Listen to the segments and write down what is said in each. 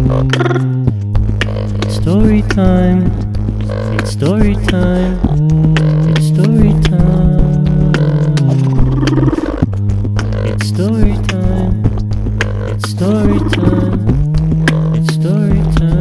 It's story time. It's story time. It's story time. It's story time. It's story time. It's story time.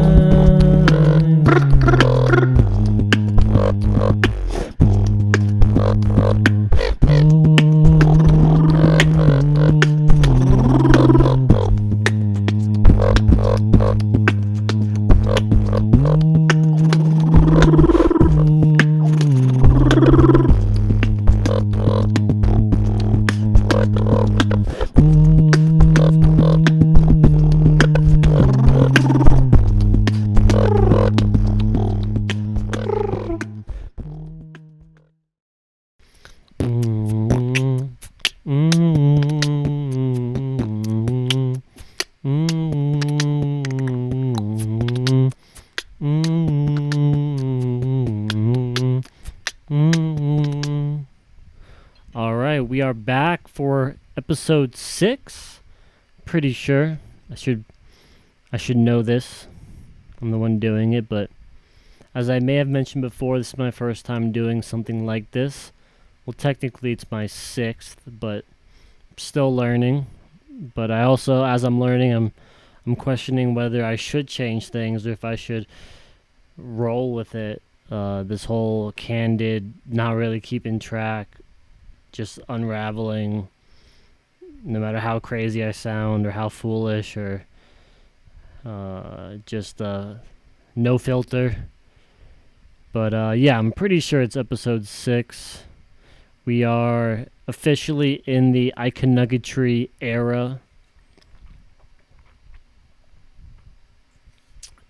We are back for episode 6. Pretty sure I should know this. I'm the one doing it, but as I may have mentioned before, this is my first time doing something like this. Well, technically it's my 6th, but I'm still learning. But I also, as I'm learning, I'm questioning whether I should change things or if I should roll with it. This whole candid, not really keeping track, just unraveling, no matter how crazy I sound or how foolish or just no filter. But yeah, I'm pretty sure it's episode 6. We are officially in the iconography era.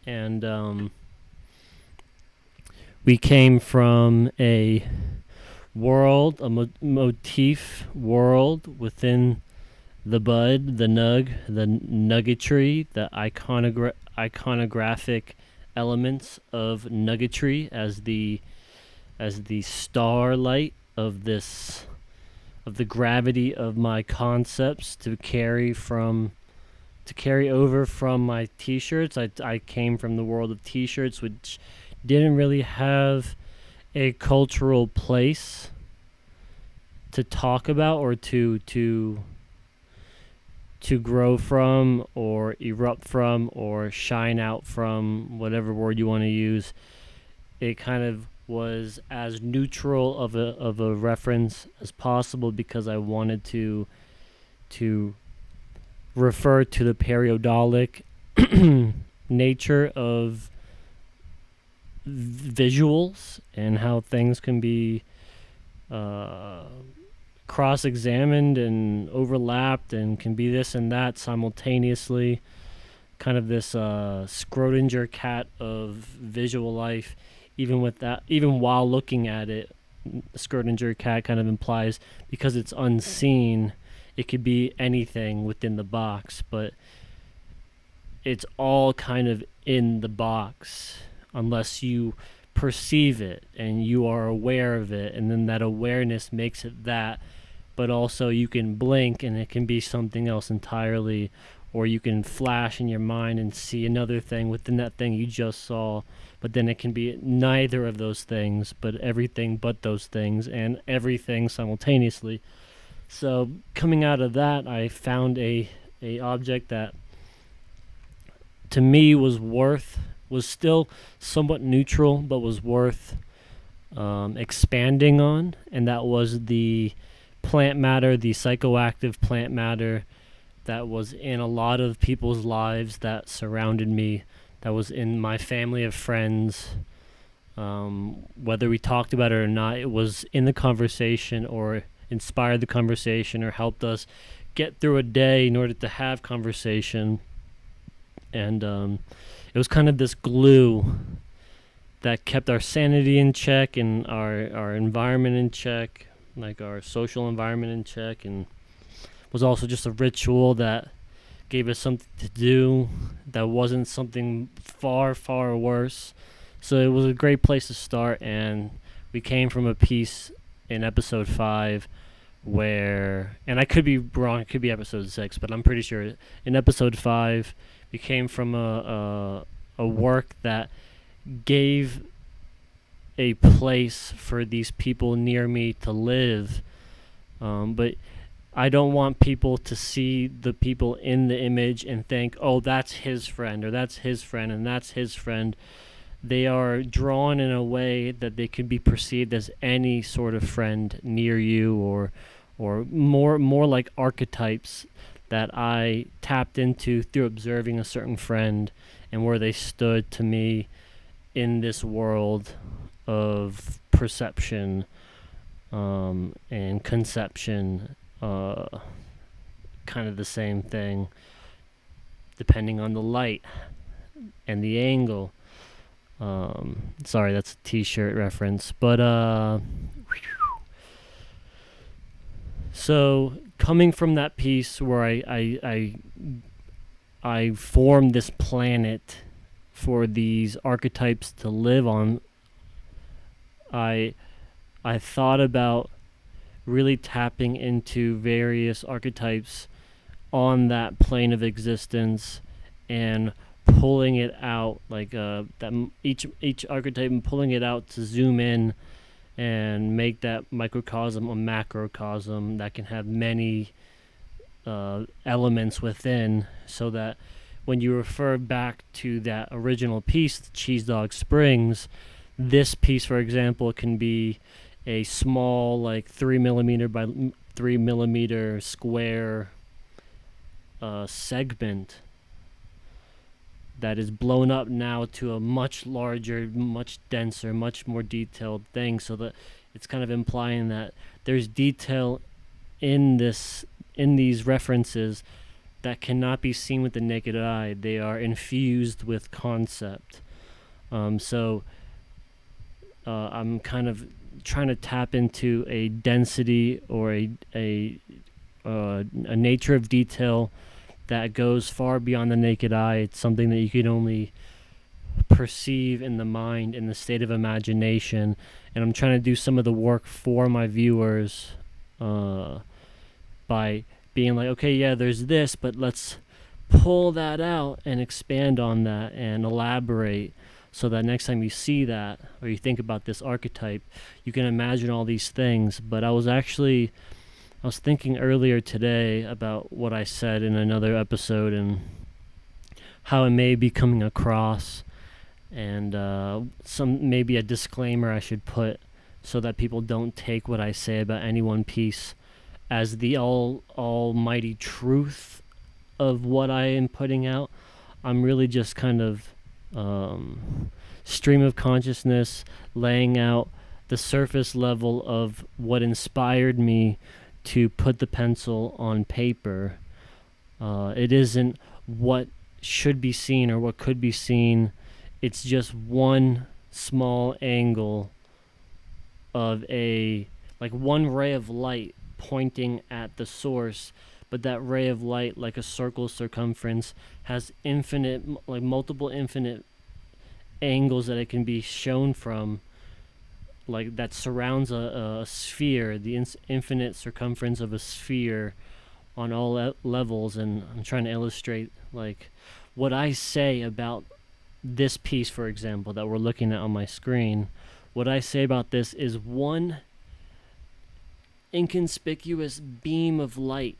And we came from a world, a motif world within the bud, the nuggetry, the iconographic elements of nuggetry as the starlight of the gravity of my concepts to carry over from my t-shirts. I came from the world of t-shirts, which didn't really have a cultural place to talk about or to grow from or erupt from or shine out from, whatever word you want to use. It kind of was as neutral of a reference as possible because I wanted to refer to the periodic nature of visuals and how things can be cross-examined and overlapped and can be this and that simultaneously. Kind of this Schrodinger cat of visual life. Even while looking at it, Schrodinger cat kind of implies because it's unseen, it could be anything within the box, but it's all kind of in the box unless you perceive it and you are aware of it, and then that awareness makes it that. But also you can blink and it can be something else entirely, or you can flash in your mind and see another thing within that thing you just saw, but then it can be neither of those things, but everything but those things and everything simultaneously. So coming out of that, I found a object that to me was still somewhat neutral, but was worth expanding on, and that was the plant matter, the psychoactive plant matter that was in a lot of people's lives that surrounded me, that was in my family of friends. Whether we talked about it or not, it was in the conversation or inspired the conversation or helped us get through a day in order to have conversation. And it was kind of this glue that kept our sanity in check and our environment in check, like our social environment in check, and was also just a ritual that gave us something to do that wasn't something far, far worse. So it was a great place to start, and we came from a piece in episode 5 where, and I could be wrong, it could be episode 6, but I'm pretty sure in episode 5 became from a work that gave a place for these people near me to live. But I don't want people to see the people in the image and think, oh, that's his friend, or that's his friend, and that's his friend. They are drawn in a way that they can be perceived as any sort of friend near you, or more like archetypes that I tapped into through observing a certain friend and where they stood to me in this world of perception and conception. Kind of the same thing, depending on the light and the angle. Sorry, that's a t-shirt reference, but so coming from that piece where I formed this planet for these archetypes to live on, I thought about really tapping into various archetypes on that plane of existence and pulling it out, like that each archetype, and pulling it out to zoom in and make that microcosm a macrocosm that can have many elements within, so that when you refer back to that original piece, the Cheese Dog Springs, this piece, for example, can be a small, like 3mm by 3mm square segment that is blown up now to a much larger, much denser, much more detailed thing, so that it's kind of implying that there's detail in these references that cannot be seen with the naked eye. They are infused with concept. So I'm kind of trying to tap into a density or a nature of detail that goes far beyond the naked eye. It's something that you can only perceive in the mind, in the state of imagination. And I'm trying to do some of the work for my viewers by being like, okay, yeah, there's this, but let's pull that out and expand on that and elaborate, so that next time you see that or you think about this archetype, you can imagine all these things. But I was thinking earlier today about what I said in another episode and how it may be coming across, and maybe a disclaimer I should put so that people don't take what I say about any one piece as the almighty truth of what I am putting out. I'm really just kind of stream of consciousness, laying out the surface level of what inspired me to put the pencil on paper. It isn't what should be seen or what could be seen. It's just one small angle of one ray of light pointing at the source, but that ray of light, like a circle circumference, has multiple infinite angles that it can be shown from, like that surrounds a sphere, the infinite circumference of a sphere on all levels. And I'm trying to illustrate like what I say about this piece, for example, that we're looking at on my screen. What I say about this is one inconspicuous beam of light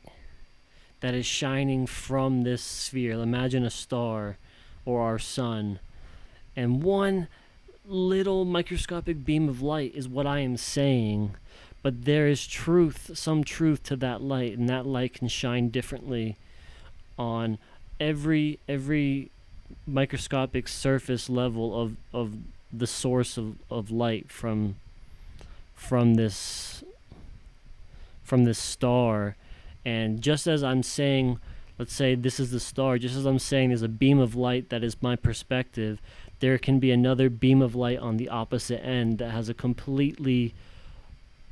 that is shining from this sphere. Imagine a star or our sun, and one little microscopic beam of light is what I am saying. But there is some truth to that light, and that light can shine differently on every microscopic surface level of the source of light from this star. And just as I'm saying, let's say this is the star, just as I'm saying there's a beam of light that is my perspective, there can be another beam of light on the opposite end that has a completely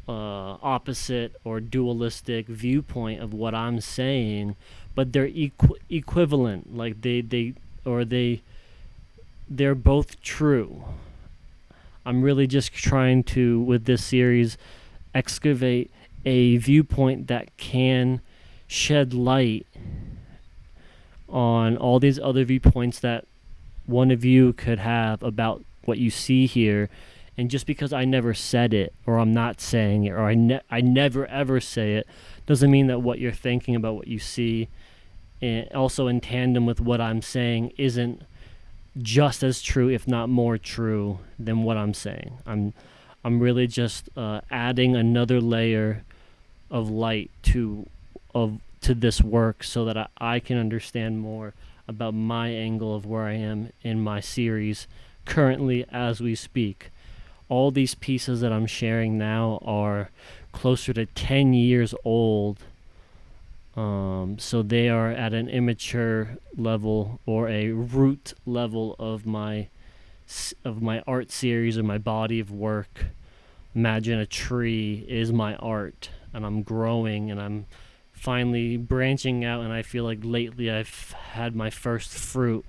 opposite or dualistic viewpoint of what I'm saying, but they're equivalent. Like they're both true. I'm really just trying to, with this series, excavate a viewpoint that can shed light on all these other viewpoints that one of you could have about what you see here. And just because I never said it, or I'm not saying it, or I never ever say it, doesn't mean that what you're thinking about what you see, and also in tandem with what I'm saying, isn't just as true, if not more true, than what I'm saying. I'm really just adding another layer of light to this work, so that I can understand more about my angle of where I am in my series currently as we speak. All these pieces that I'm sharing now are closer to 10 years old. So they are at an immature level, or a root level of my art series, or my body of work. Imagine a tree is my art, and I'm growing, and I'm finally branching out, and I feel like lately I've had my first fruit,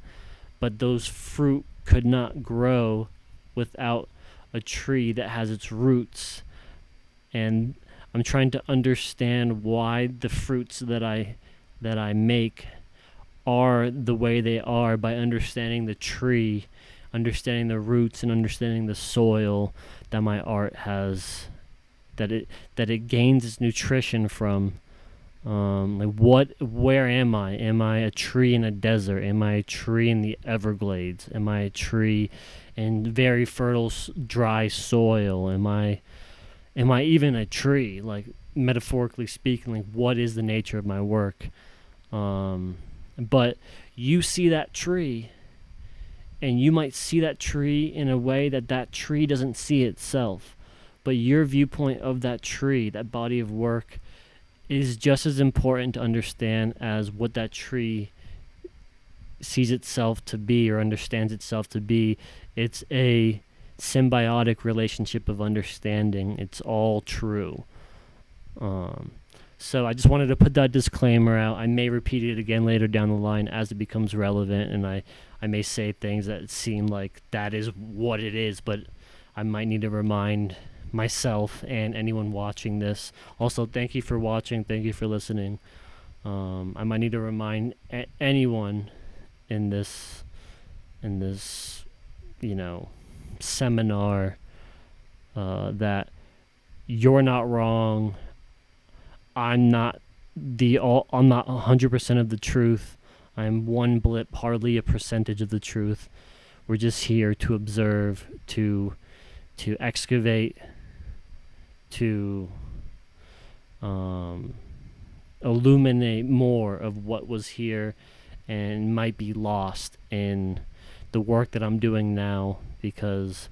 but those fruit could not grow without a tree that has its roots. And I'm trying to understand why the fruits that I make are the way they are, by understanding the tree, understanding the roots, and understanding the soil that my art has, that it gains its nutrition from. Where am I? Am I a tree in a desert? Am I a tree in the Everglades? Am I a tree in very fertile, dry soil? Am I even a tree? Like, metaphorically speaking, like, what is the nature of my work? But you see that tree, and you might see that tree in a way that tree doesn't see itself. But your viewpoint of that tree, that body of work, is just as important to understand as what that tree sees itself to be, or understands itself to be. It's a symbiotic relationship of understanding. It's all true. So I just wanted to put that disclaimer out. I may repeat it again later down the line as it becomes relevant, and I may say things that seem like that is what it is, but I might need to remind myself and anyone watching this. Also, thank you for watching. Thank you for listening. I might need to remind anyone in this seminar that you're not wrong. I'm not 100% of the truth. I'm one blip, hardly a percentage of the truth. We're just here to observe, to excavate, to illuminate more of what was here and might be lost in the work that I'm doing now, because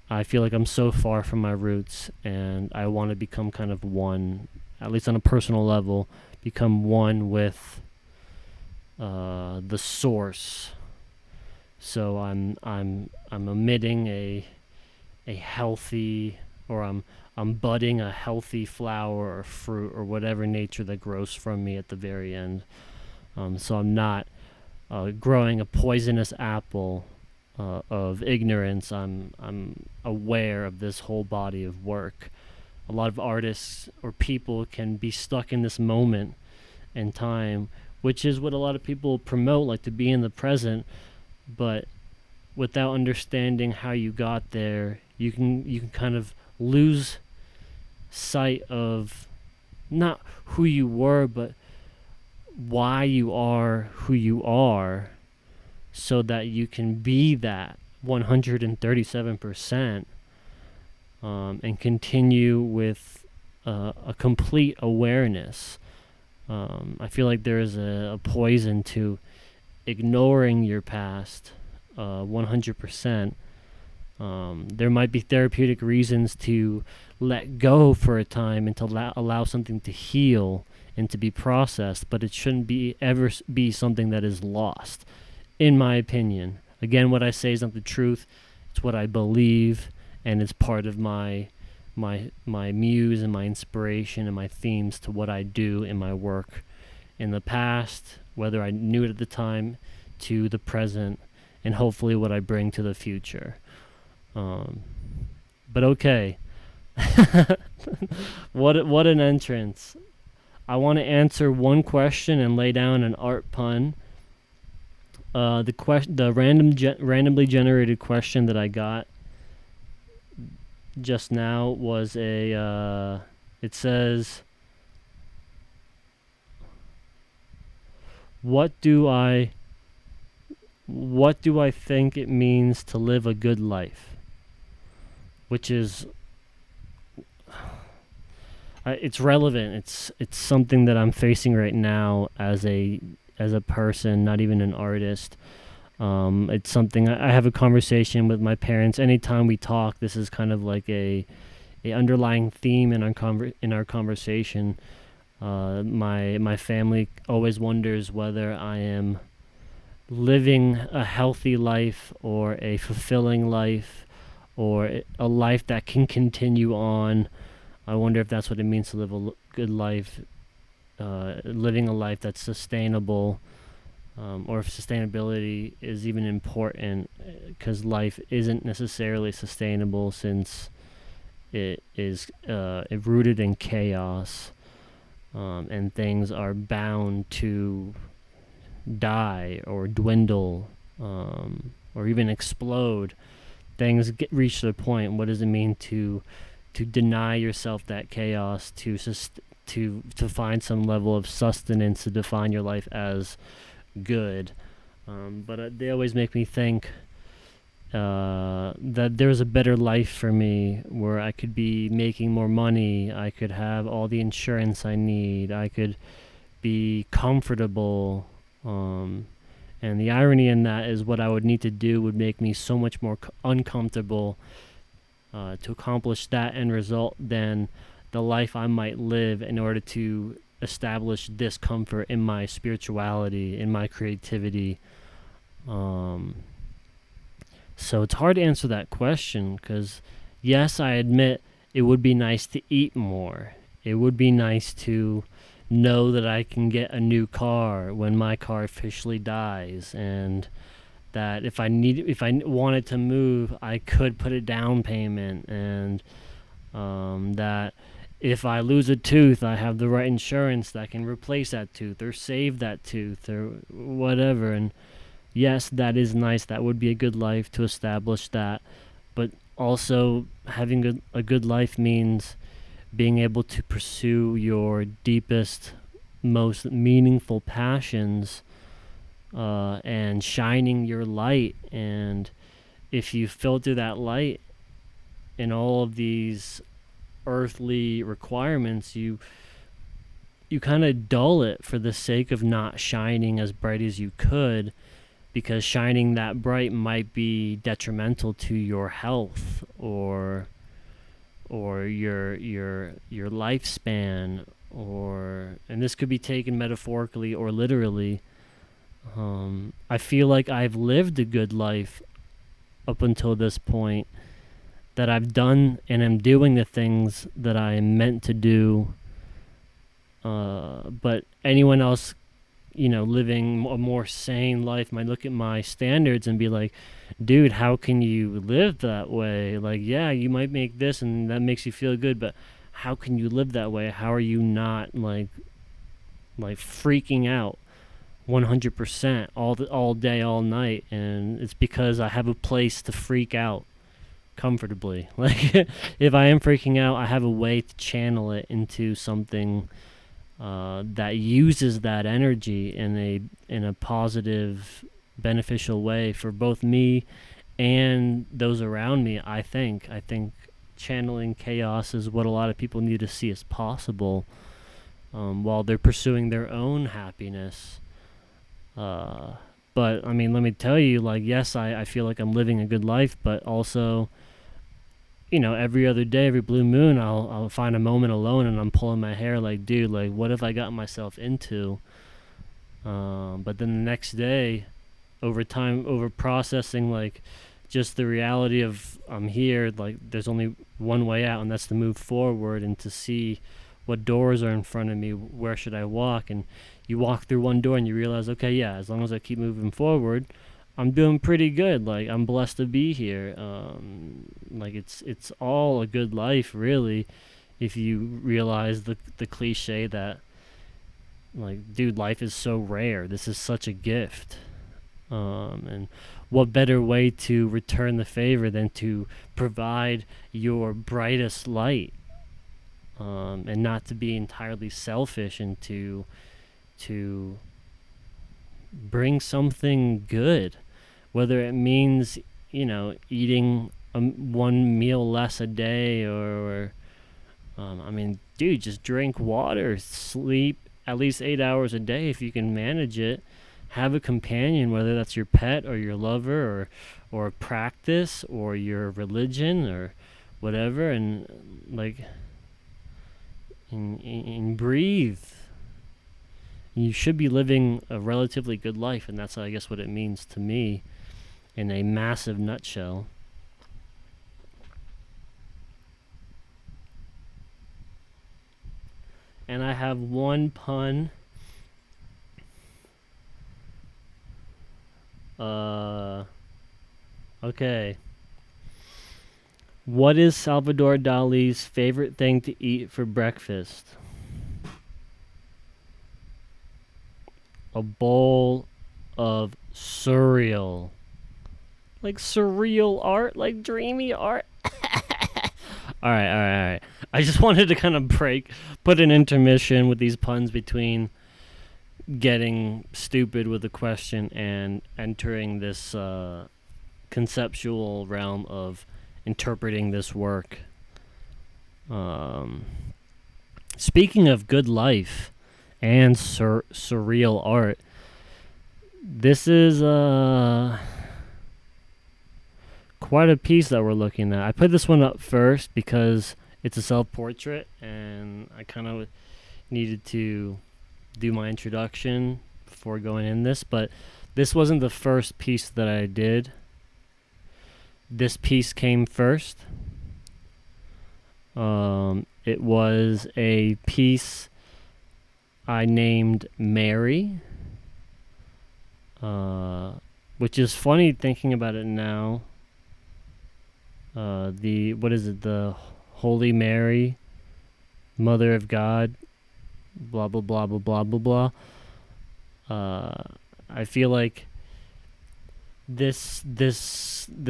I feel like I'm so far from my roots, and I want to become kind of one, at least on a personal level, become one with the source. So I'm emitting a healthy, or I'm budding a healthy flower or fruit or whatever nature that grows from me at the very end. So I'm not growing a poisonous apple of ignorance. I'm aware of this whole body of work. A lot of artists or people can be stuck in this moment in time, which is what a lot of people promote, like to be in the present, but without understanding how you got there, you can kind of lose sight of not who you were, but why you are who you are, so that you can be that 137%, and continue with a complete awareness. I feel like there is a poison to ignoring your past 100%. There might be therapeutic reasons to let go for a time and to allow something to heal and to be processed, but it shouldn't ever be something that is lost, in my opinion. Again, what I say is not the truth. It's what I believe, and it's part of my muse and my inspiration and my themes to what I do in my work in the past, whether I knew it at the time, to the present, and hopefully what I bring to the future. But okay. What an entrance. I want to answer one question and lay down an art pun. The randomly generated question that I got just now was it says, what do I think it means to live a good life? Which is, it's relevant. It's something that I'm facing right now as a person, not even an artist. It's something I have a conversation with my parents anytime we talk. This is kind of like a underlying theme in our conversation. My family always wonders whether I am living a healthy life or a fulfilling life or a life that can continue on. I wonder if that's what it means to live a good life, living a life that's sustainable, or if sustainability is even important, because life isn't necessarily sustainable since it is rooted in chaos, and things are bound to die or dwindle, or even explode. Things reach their point. What does it mean to deny yourself that chaos, to find some level of sustenance, to define your life as good? But they always make me think that there's a better life for me, where I could be making more money, I could have all the insurance I need, I could be comfortable. And the irony in that is what I would need to do would make me so much more uncomfortable to accomplish that end result than the life I might live in order to establish discomfort in my spirituality, in my creativity. So it's hard to answer that question, because yes, I admit it would be nice to eat more. It would be nice to know that I can get a new car when my car officially dies, and that if I wanted to move, I could put a down payment, and that if I lose a tooth, I have the right insurance that can replace that tooth or save that tooth or whatever. And yes, that is nice. That would be a good life to establish that. But also, having a good life means being able to pursue your deepest, most meaningful passions, and shining your light. And if you filter that light in all of these earthly requirements, you kind of dull it for the sake of not shining as bright as you could, because shining that bright might be detrimental to your health or your lifespan, and this could be taken metaphorically or literally. I feel like I've lived a good life up until this point, that I've done and am doing the things that I am meant to do. But anyone else, living a more sane life might look at my standards and be like, dude, how can you live that way? Like, yeah, you might make this and that makes you feel good, but how can you live that way? How are you not like freaking out 100% all day, all night? And it's because I have a place to freak out comfortably. Like, if I am freaking out, I have a way to channel it into something that uses that energy in a positive, beneficial way for both me and those around me. I think channeling chaos is what a lot of people need to see as possible, while they're pursuing their own happiness. But I mean, let me tell you, like, yes, I feel like I'm living a good life, but also, every other day, every blue moon, I'll find a moment alone and I'm pulling my hair like, dude, like, what have I gotten myself into? But then the next day, over time, over processing, like, just the reality of I'm here, like, there's only one way out, and that's to move forward and to see what doors are in front of me, where should I walk? And you walk through one door and you realize, okay, yeah, as long as I keep moving forward, I'm doing pretty good. Like, I'm blessed to be here. Like, it's all a good life, really, if you realize the cliche that Like, dude, life is so rare. This is such a gift. And what better way to return the favor than to provide your brightest light, and not to be entirely selfish, and to bring something good, whether it means, eating one meal less a day, or I mean, dude, just drink water, sleep at least 8 hours a day if you can manage it. Have a companion, whether that's your pet or your lover, or practice, or your religion, or whatever, and like, and breathe. You should be living a relatively good life, and that's, I guess, what it means to me in a massive nutshell. And I have one pun. Okay. What is Salvador Dali's favorite thing to eat for breakfast? A bowl of surreal. Like surreal art? Like dreamy art? Alright. I just wanted to kind of put an intermission with these puns between getting stupid with a question and entering this conceptual realm of interpreting this work. Speaking of good life and surreal art, this is quite a piece that we're looking at. I put this one up first because it's a self-portrait, and I kind of needed to do my introduction before going in this, but this wasn't the first piece that I did. This piece came first. It was a piece I named Mary, which is funny thinking about it now. The Holy Mary, Mother of God, blah blah blah blah blah blah blah. I feel like this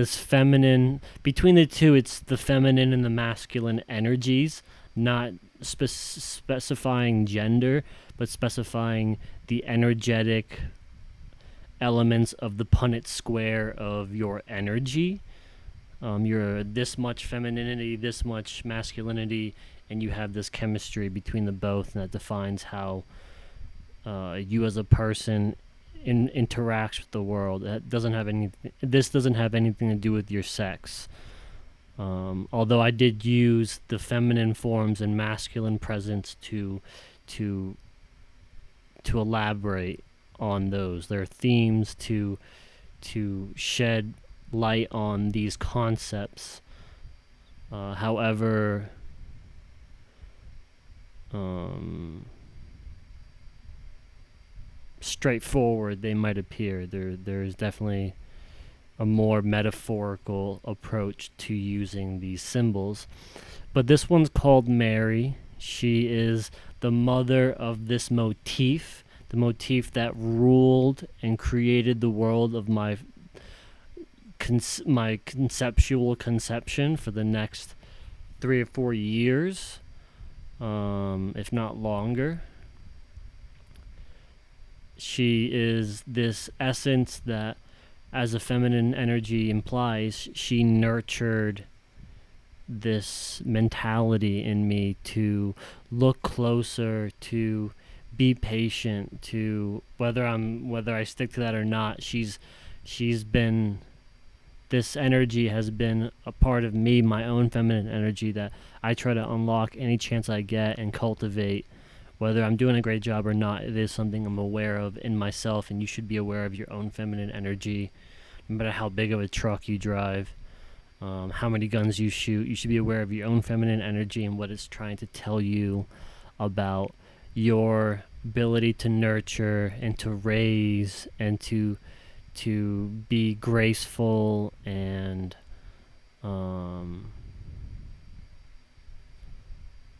feminine, between the two, it's the feminine and the masculine energies, not specifying gender, but specifying the energetic elements of the Punnett square of your energy. You're this much femininity, this much masculinity, and you have this chemistry between the both, and that defines how you as a person interacts with the world. This doesn't have anything to do with your sex. Although I did use the feminine forms and masculine presence to elaborate on those. There are themes to shed light on these concepts. However, straightforward they might appear, there's definitely a more metaphorical approach to using these symbols. But this one's called Mary. She is the mother of this motif, the motif that ruled and created the world of my conceptual conception for the next 3 or 4 years, if not longer. She is this essence that, as a feminine energy implies, she nurtured this mentality in me to look closer, to be patient, to whether I stick to that or not. She's been, this energy has been a part of me, my own feminine energy, that I try to unlock any chance I get and cultivate. Whether I'm doing a great job or not, it is something I'm aware of in myself, and you should be aware of your own feminine energy, no matter how big of a truck you drive, how many guns you shoot. You should be aware of your own feminine energy and what it's trying to tell you about your ability to nurture and to raise and to be graceful and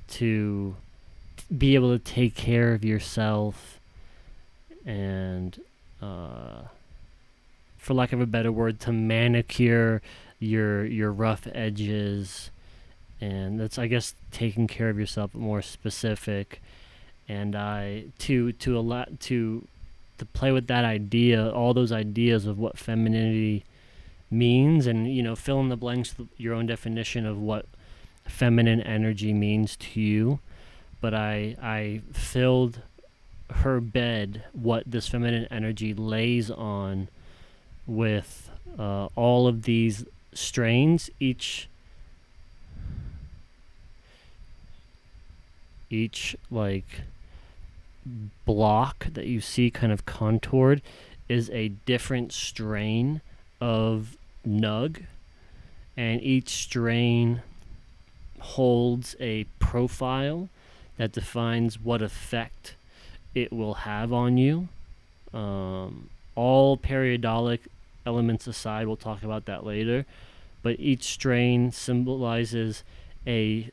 to be able to take care of yourself and, for lack of a better word, to manicure your rough edges. And that's, I guess, taking care of yourself, more specific. And to play with that idea, all those ideas of what femininity means, and fill in the blanks, your own definition of what feminine energy means to you. But I filled her bed, what this feminine energy lays on, with all of these strains. Each like block that you see kind of contoured is a different strain of nug, and each strain holds a profile that defines what effect it will have on you. All periodic elements aside, we'll talk about that later, but each strain symbolizes a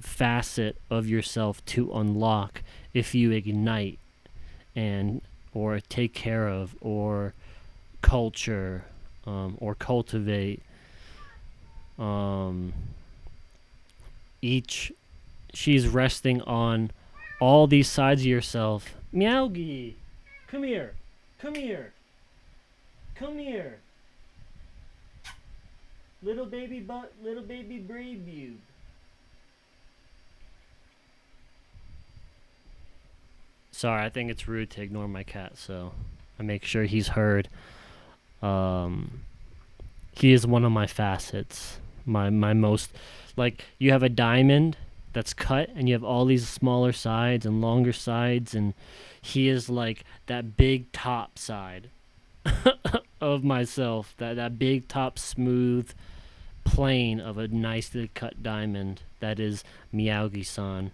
facet of yourself to unlock if you ignite and or take care of or culture or cultivate. She's resting on all these sides of yourself. Meowgie, come here, come here, come here, little baby brave you. Sorry, I think it's rude to ignore my cat, so I make sure he's heard. He is one of my facets. My most, like, you have a diamond that's cut, and you have all these smaller sides and longer sides, and he is like that big top side of myself, that big top smooth plane of a nicely cut diamond. That is Miyagi-san.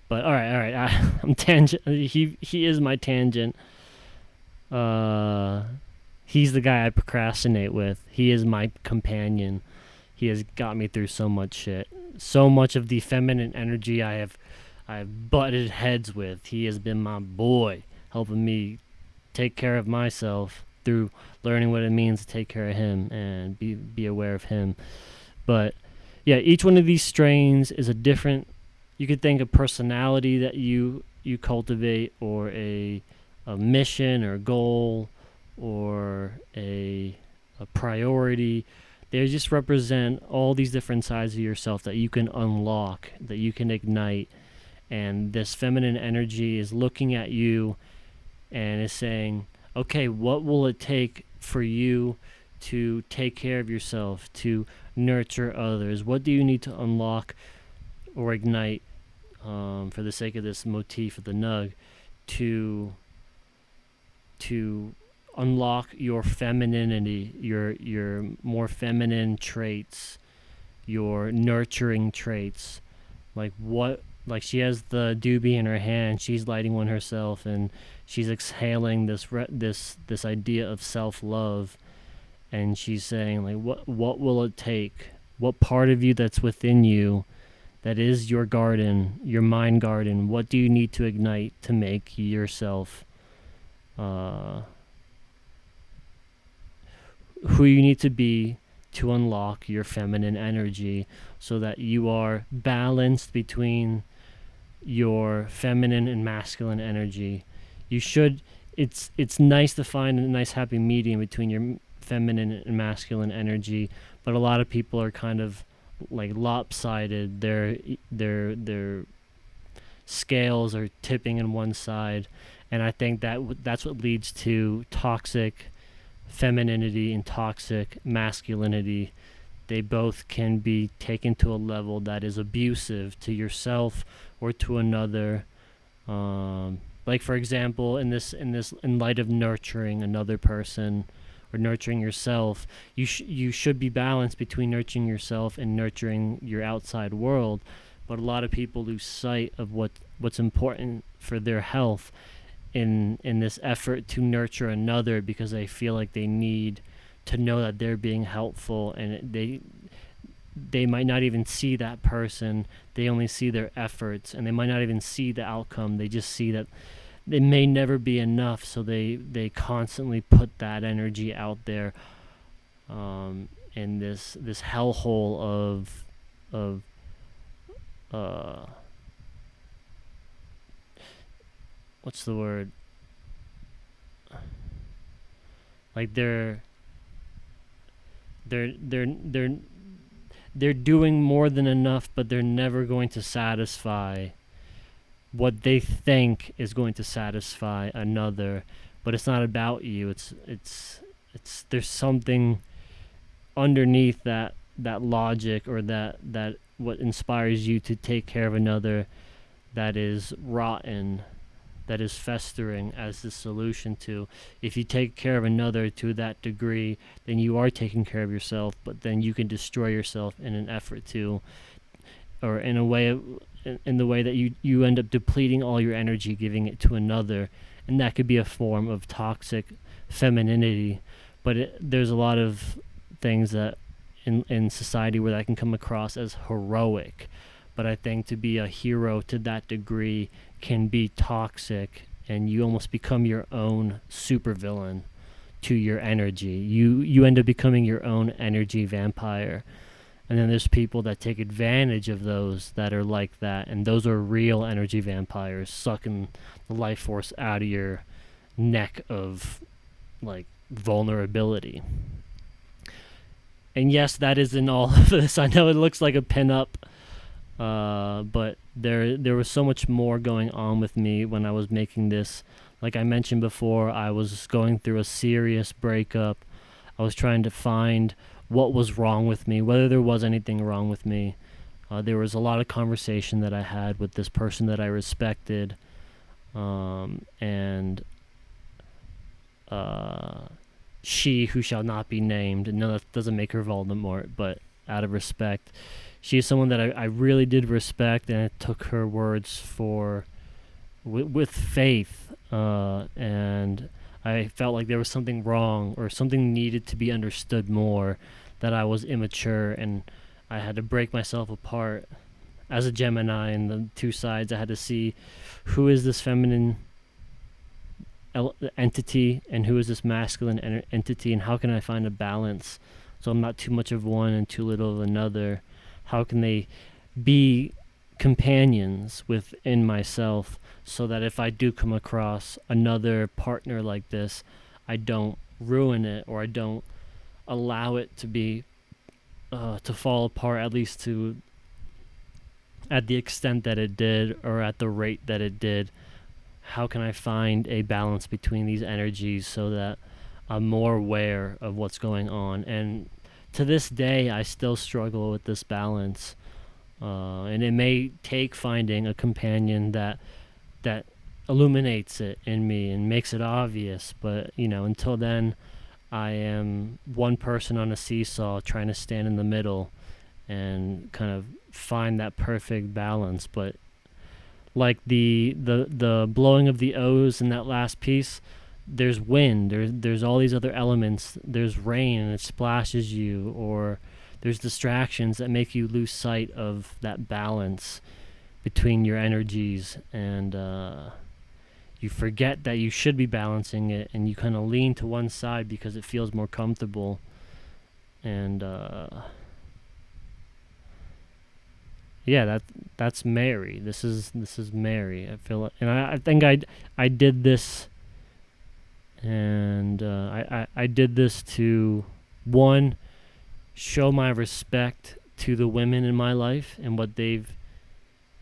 But all right, I'm tangent. He is my tangent. He's the guy I procrastinate with. He is my companion. He has got me through so much shit. So much of the feminine energy I've butted heads with. He has been my boy, helping me take care of myself through learning what it means to take care of him and be aware of him. But yeah, each one of these strains is a different. You could think of personality that you cultivate, or a mission or goal, or a priority. They just represent all these different sides of yourself that you can unlock, that you can ignite. And this feminine energy is looking at you and is saying, okay, what will it take for you to take care of yourself, to nurture others? What do you need to unlock or ignite, for the sake of this motif of the nug, to unlock your femininity, your more feminine traits, your nurturing traits. Like she has the doobie in her hand, she's lighting one herself, and she's exhaling this idea of self-love, and she's saying, like, what will it take? What part of you that's within you, that is your garden, your mind garden, what do you need to ignite to make yourself who you need to be to unlock your feminine energy, so that you are balanced between your feminine and masculine energy. It's nice to find a nice happy medium between your feminine and masculine energy, but a lot of people are kind of like lopsided. Their scales are tipping in one side, and I think that's what leads to toxic femininity and toxic masculinity. They both can be taken to a level that is abusive to yourself or to another. Like, for example, in light of nurturing another person or nurturing yourself, you should be balanced between nurturing yourself and nurturing your outside world. But a lot of people lose sight of what's important for their health in this effort to nurture another, because they feel like they need to know that they're being helpful, and they might not even see that person. They only see their efforts, and they might not even see the outcome. They just see that it may never be enough, so they constantly put that energy out there, in this hellhole of what's the word? Like they're doing more than enough, but they're never going to satisfy what they think is going to satisfy another. But it's not about you. It's there's something underneath that logic, or that what inspires you to take care of another, that is rotten, that is festering as the solution to. If you take care of another to that degree, then you are taking care of yourself, but then you can destroy yourself in an effort to, or in a way, in the way that you end up depleting all your energy, giving it to another. And that could be a form of toxic femininity. But there's a lot of things that in society where that can come across as heroic. But I think to be a hero to that degree can be toxic, and you almost become your own supervillain to your energy. You end up becoming your own energy vampire. And then there's people that take advantage of those that are like that, and those are real energy vampires, sucking the life force out of your neck of, like, vulnerability. And yes, that is in all of this. I know it looks like a pinup, but there was so much more going on with me when I was making this. Like I mentioned before, I was going through a serious breakup. I was trying to find what was wrong with me, whether there was anything wrong with me. There was a lot of conversation that I had with this person that I respected, and she, who shall not be named, no, that doesn't make her Voldemort, but out of respect, she is someone that I really did respect, and I took her words with faith, and I felt like there was something wrong, or something needed to be understood more, that I was immature, and I had to break myself apart as a Gemini, and the two sides. I had to see who is this feminine entity and who is this masculine entity, and how can I find a balance so I'm not too much of one and too little of another. How can they be companions within myself, so that if I do come across another partner like this, I don't ruin it, or I don't allow it to be to fall apart, at least at the extent that it did, or at the rate that it did. How can I find a balance between these energies so that I'm more aware of what's going on? And to this day, I still struggle with this balance. And it may take finding a companion that illuminates it in me and makes it obvious. But, until then, I am one person on a seesaw trying to stand in the middle and kind of find that perfect balance. But like the blowing of the O's in that last piece, there's wind, there's all these other elements, there's rain and it splashes you, or there's distractions that make you lose sight of that balance between your energies, and you forget that you should be balancing it, and you kind of lean to one side because it feels more comfortable. And yeah, that's Mary. This is Mary. I feel like, and I think I did this, and I did this to, one, show my respect to the women in my life and what they've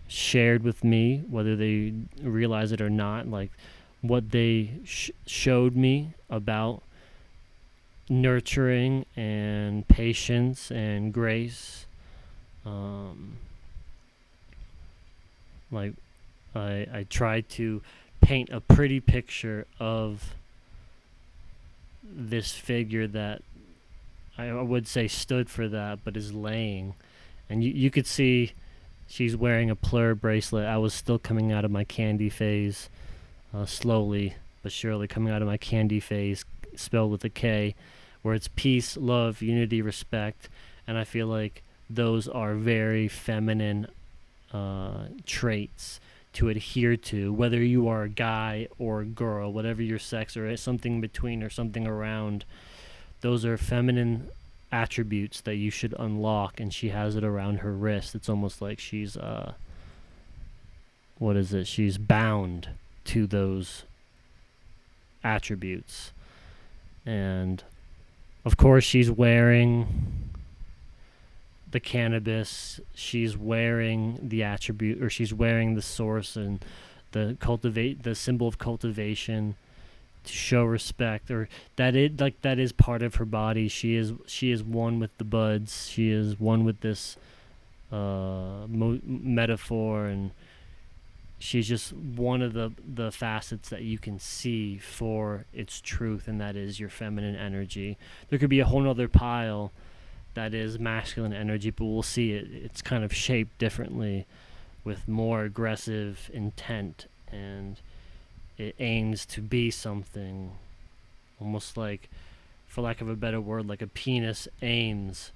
shared with me, whether they realize it or not, like what they showed me about nurturing and patience and grace. Like I tried to paint a pretty picture of this figure that I would say stood for that, but is laying. And you could see she's wearing a plur bracelet. I was still coming out of my candy phase, slowly but surely coming out of my candy phase, spelled with a K, where it's peace, love, unity, respect. And I feel like those are very feminine traits to adhere to, whether you are a guy or a girl, whatever your sex, or something in between or something around. Those are feminine attributes that you should unlock, and she has it around her wrist. It's almost like she's what is it? She's bound to those attributes. And of course she's wearing the cannabis, she's wearing the attribute, or she's wearing the source and the symbol of cultivation to show respect, or that is part of her body. She is one with the buds. She is one with this metaphor, and she's just one of the facets that you can see for its truth, and that is your feminine energy. There could be a whole nother pile that is masculine energy, but we'll see it's kind of shaped differently with more aggressive intent, and it aims to be something, almost like, for lack of a better word, like a penis aims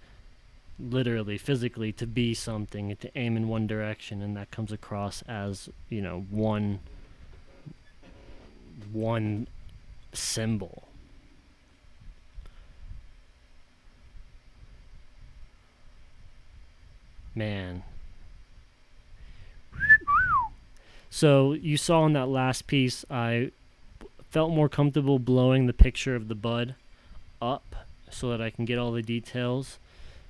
literally, physically, to be something, to aim in one direction, and that comes across as, one symbol. Man. So you saw in that last piece, I felt more comfortable blowing the picture of the bud up so that I can get all the details,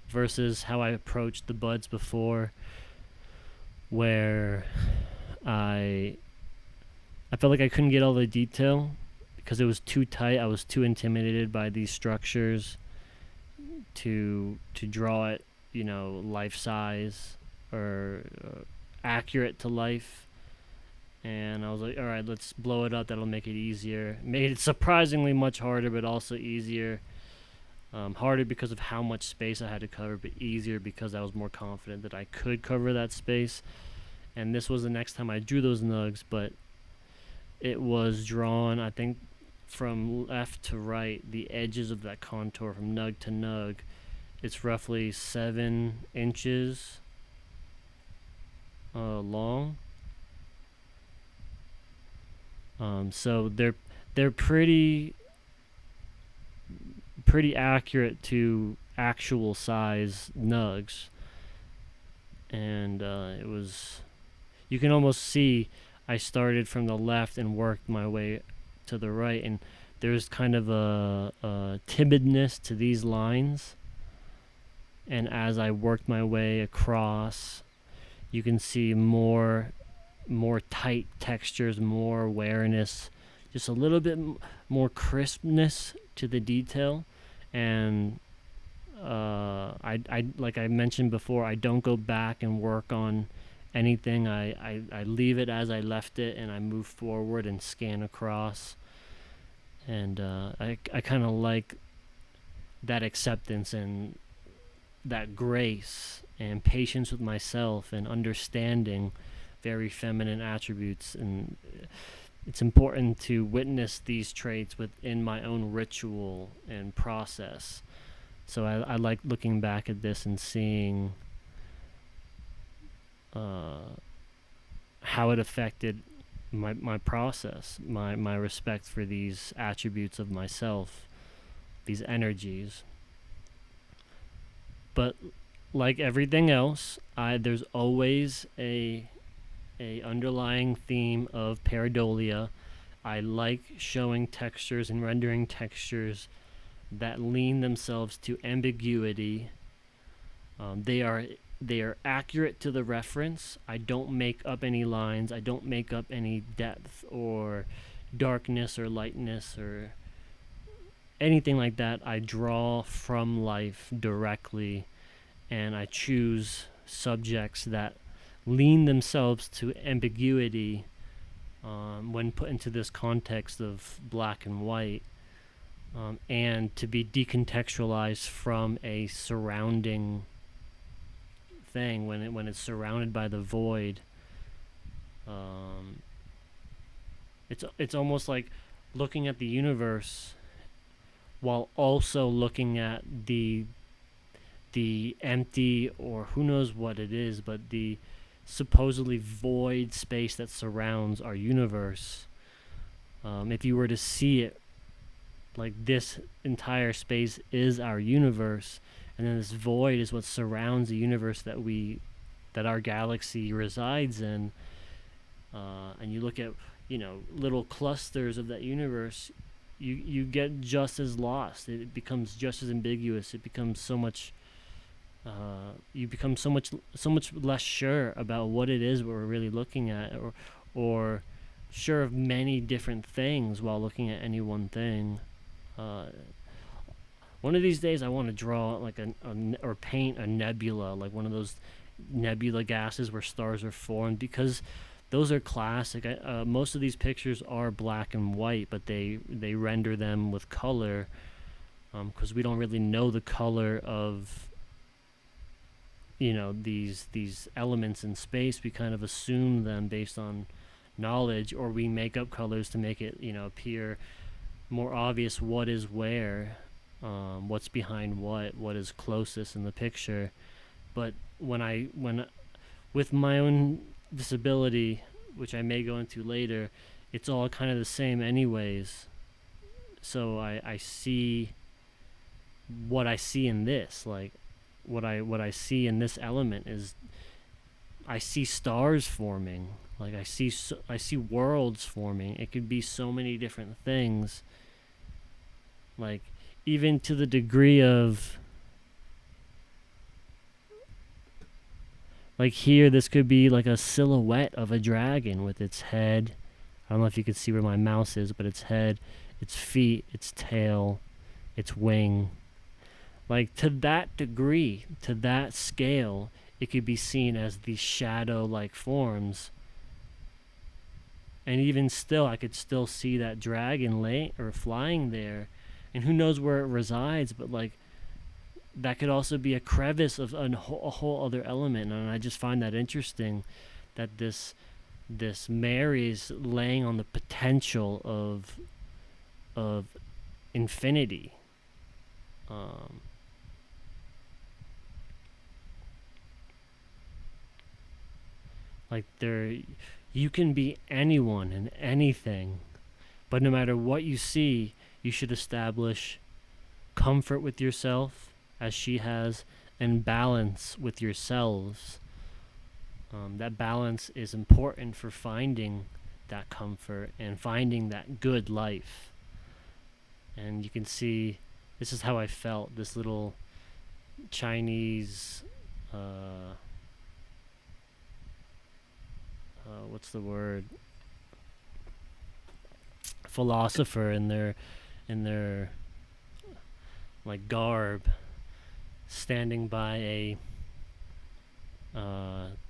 versus how I approached the buds before, where I felt like I couldn't get all the detail because it was too tight. I was too intimidated by these structures to draw it, life size or accurate to life. And I was like, all right, let's blow it up. That'll make it easier. Made it surprisingly much harder, but also easier. Harder because of how much space I had to cover, but easier because I was more confident that I could cover that space. And this was the next time I drew those nugs, but it was drawn, I think, from left to right, the edges of that contour from nug to nug. It's roughly 7 inches long. So they're pretty accurate to actual size nugs, and it was, you can almost see I started from the left and worked my way to the right, and there's kind of a timidness to these lines, and as I worked my way across, you can see more tight textures, more awareness, just a little bit more crispness to the detail. And I like I mentioned before, I don't go back and work on anything. I leave it as I left it, and I move forward and scan across. And I kind of like that acceptance and that grace and patience with myself and understanding very feminine attributes. And it's important to witness these traits within my own ritual and process. So I like looking back at this and seeing how it affected my process, my respect for these attributes of myself, these energies. But like everything else, there's always a underlying theme of pareidolia. I like showing textures and rendering textures that lean themselves to ambiguity. They are accurate to the reference. I don't make up any lines. I don't make up any depth or darkness or lightness or anything like that. I draw from life directly, and I choose subjects that lean themselves to ambiguity when put into this context of black and white, and to be decontextualized from a surrounding thing when it's surrounded by the void. It's almost like looking at the universe while also looking at the the empty, or who knows what it is, but the supposedly void space that surrounds our universe. If you were to see it, like this entire space is our universe, and then this void is what surrounds the universe that our galaxy resides in. And you look at, little clusters of that universe, you get just as lost. It becomes just as ambiguous. It becomes so much. You become so much less sure about what it is we're really looking at, or sure of many different things while looking at any one thing. One of these days, I want to draw like or paint a nebula, like one of those nebula gases where stars are formed, because those are classic. Most of these pictures are black and white, but they render them with color, because we don't really know the color of these elements in space. We kind of assume them based on knowledge, or we make up colors to make it appear more obvious what is where, what's behind what is closest in the picture. But when with my own disability, which I may go into later, it's all kind of the same anyways. So I see what I see in this, like what I see in this element is, I see stars forming, like I see worlds forming. It could be so many different things, like even to the degree of, like here, this could be like a silhouette of a dragon with its head. I don't know if you can see where my mouse is, but its head, its feet, its tail, its wing. Like to that degree, to that scale, it could be seen as these shadow-like forms. And even still, I could still see that dragon flying there. And who knows where it resides, but like that could also be a crevice of a whole other element. And I just find that interesting, that this marries laying on the potential of infinity. Like you can be anyone and anything, but no matter what you see, you should establish comfort with yourself, as she has, and balance with yourselves. That balance is important for finding that comfort and finding that good life. And you can see, this is how I felt. This little Chinese, what's the word? Philosopher in their like garb, standing by a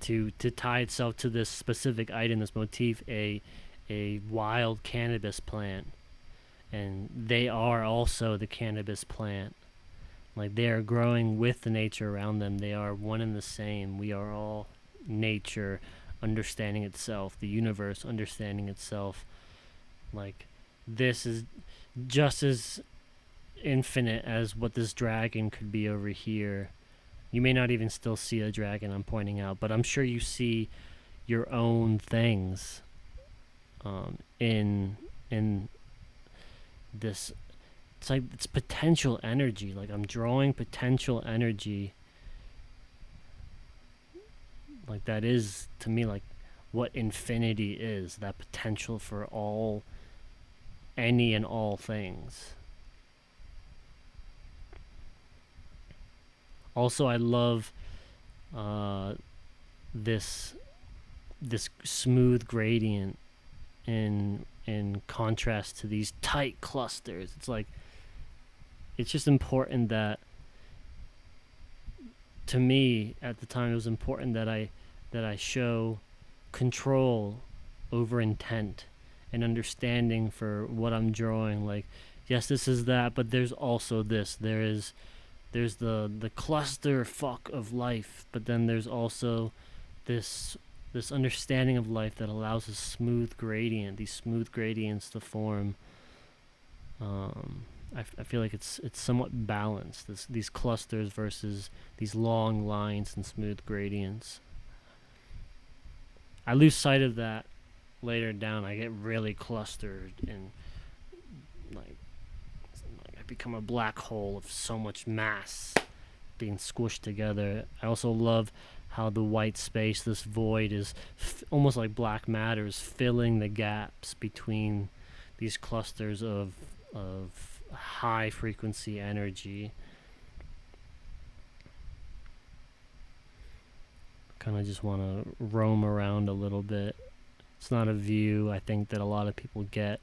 to tie itself to this specific item, this motif, a wild cannabis plant, and they are also the cannabis plant. Like they are growing with the nature around them. They are one and the same. We are all nature understanding itself, the universe understanding itself. Like this is just as infinite as what this dragon could be over here. You may not even still see a dragon I'm pointing out, but I'm sure you see your own things in this. It's like it's potential energy. Like I'm drawing potential energy. Like that is, to me, like what infinity is. That potential for any and all things. Also, I love this smooth gradient in contrast to these tight clusters. It's like, it's just important that, to me at the time, it was important that I show control over intent and understanding for what I'm drawing. Like, yes, this is that, but there's also this. There's the cluster fuck of life, but then there's also this understanding of life that allows a smooth gradient, these smooth gradients to form. I feel like it's somewhat balanced. These clusters versus these long lines and smooth gradients. I lose sight of that later down. I get really clustered and like I become a black hole of so much mass being squished together. I also love how the white space, this void, is almost like black matter, is filling the gaps between these clusters of high frequency energy. Kind of just want to roam around a little bit. It's not a view I think that a lot of people get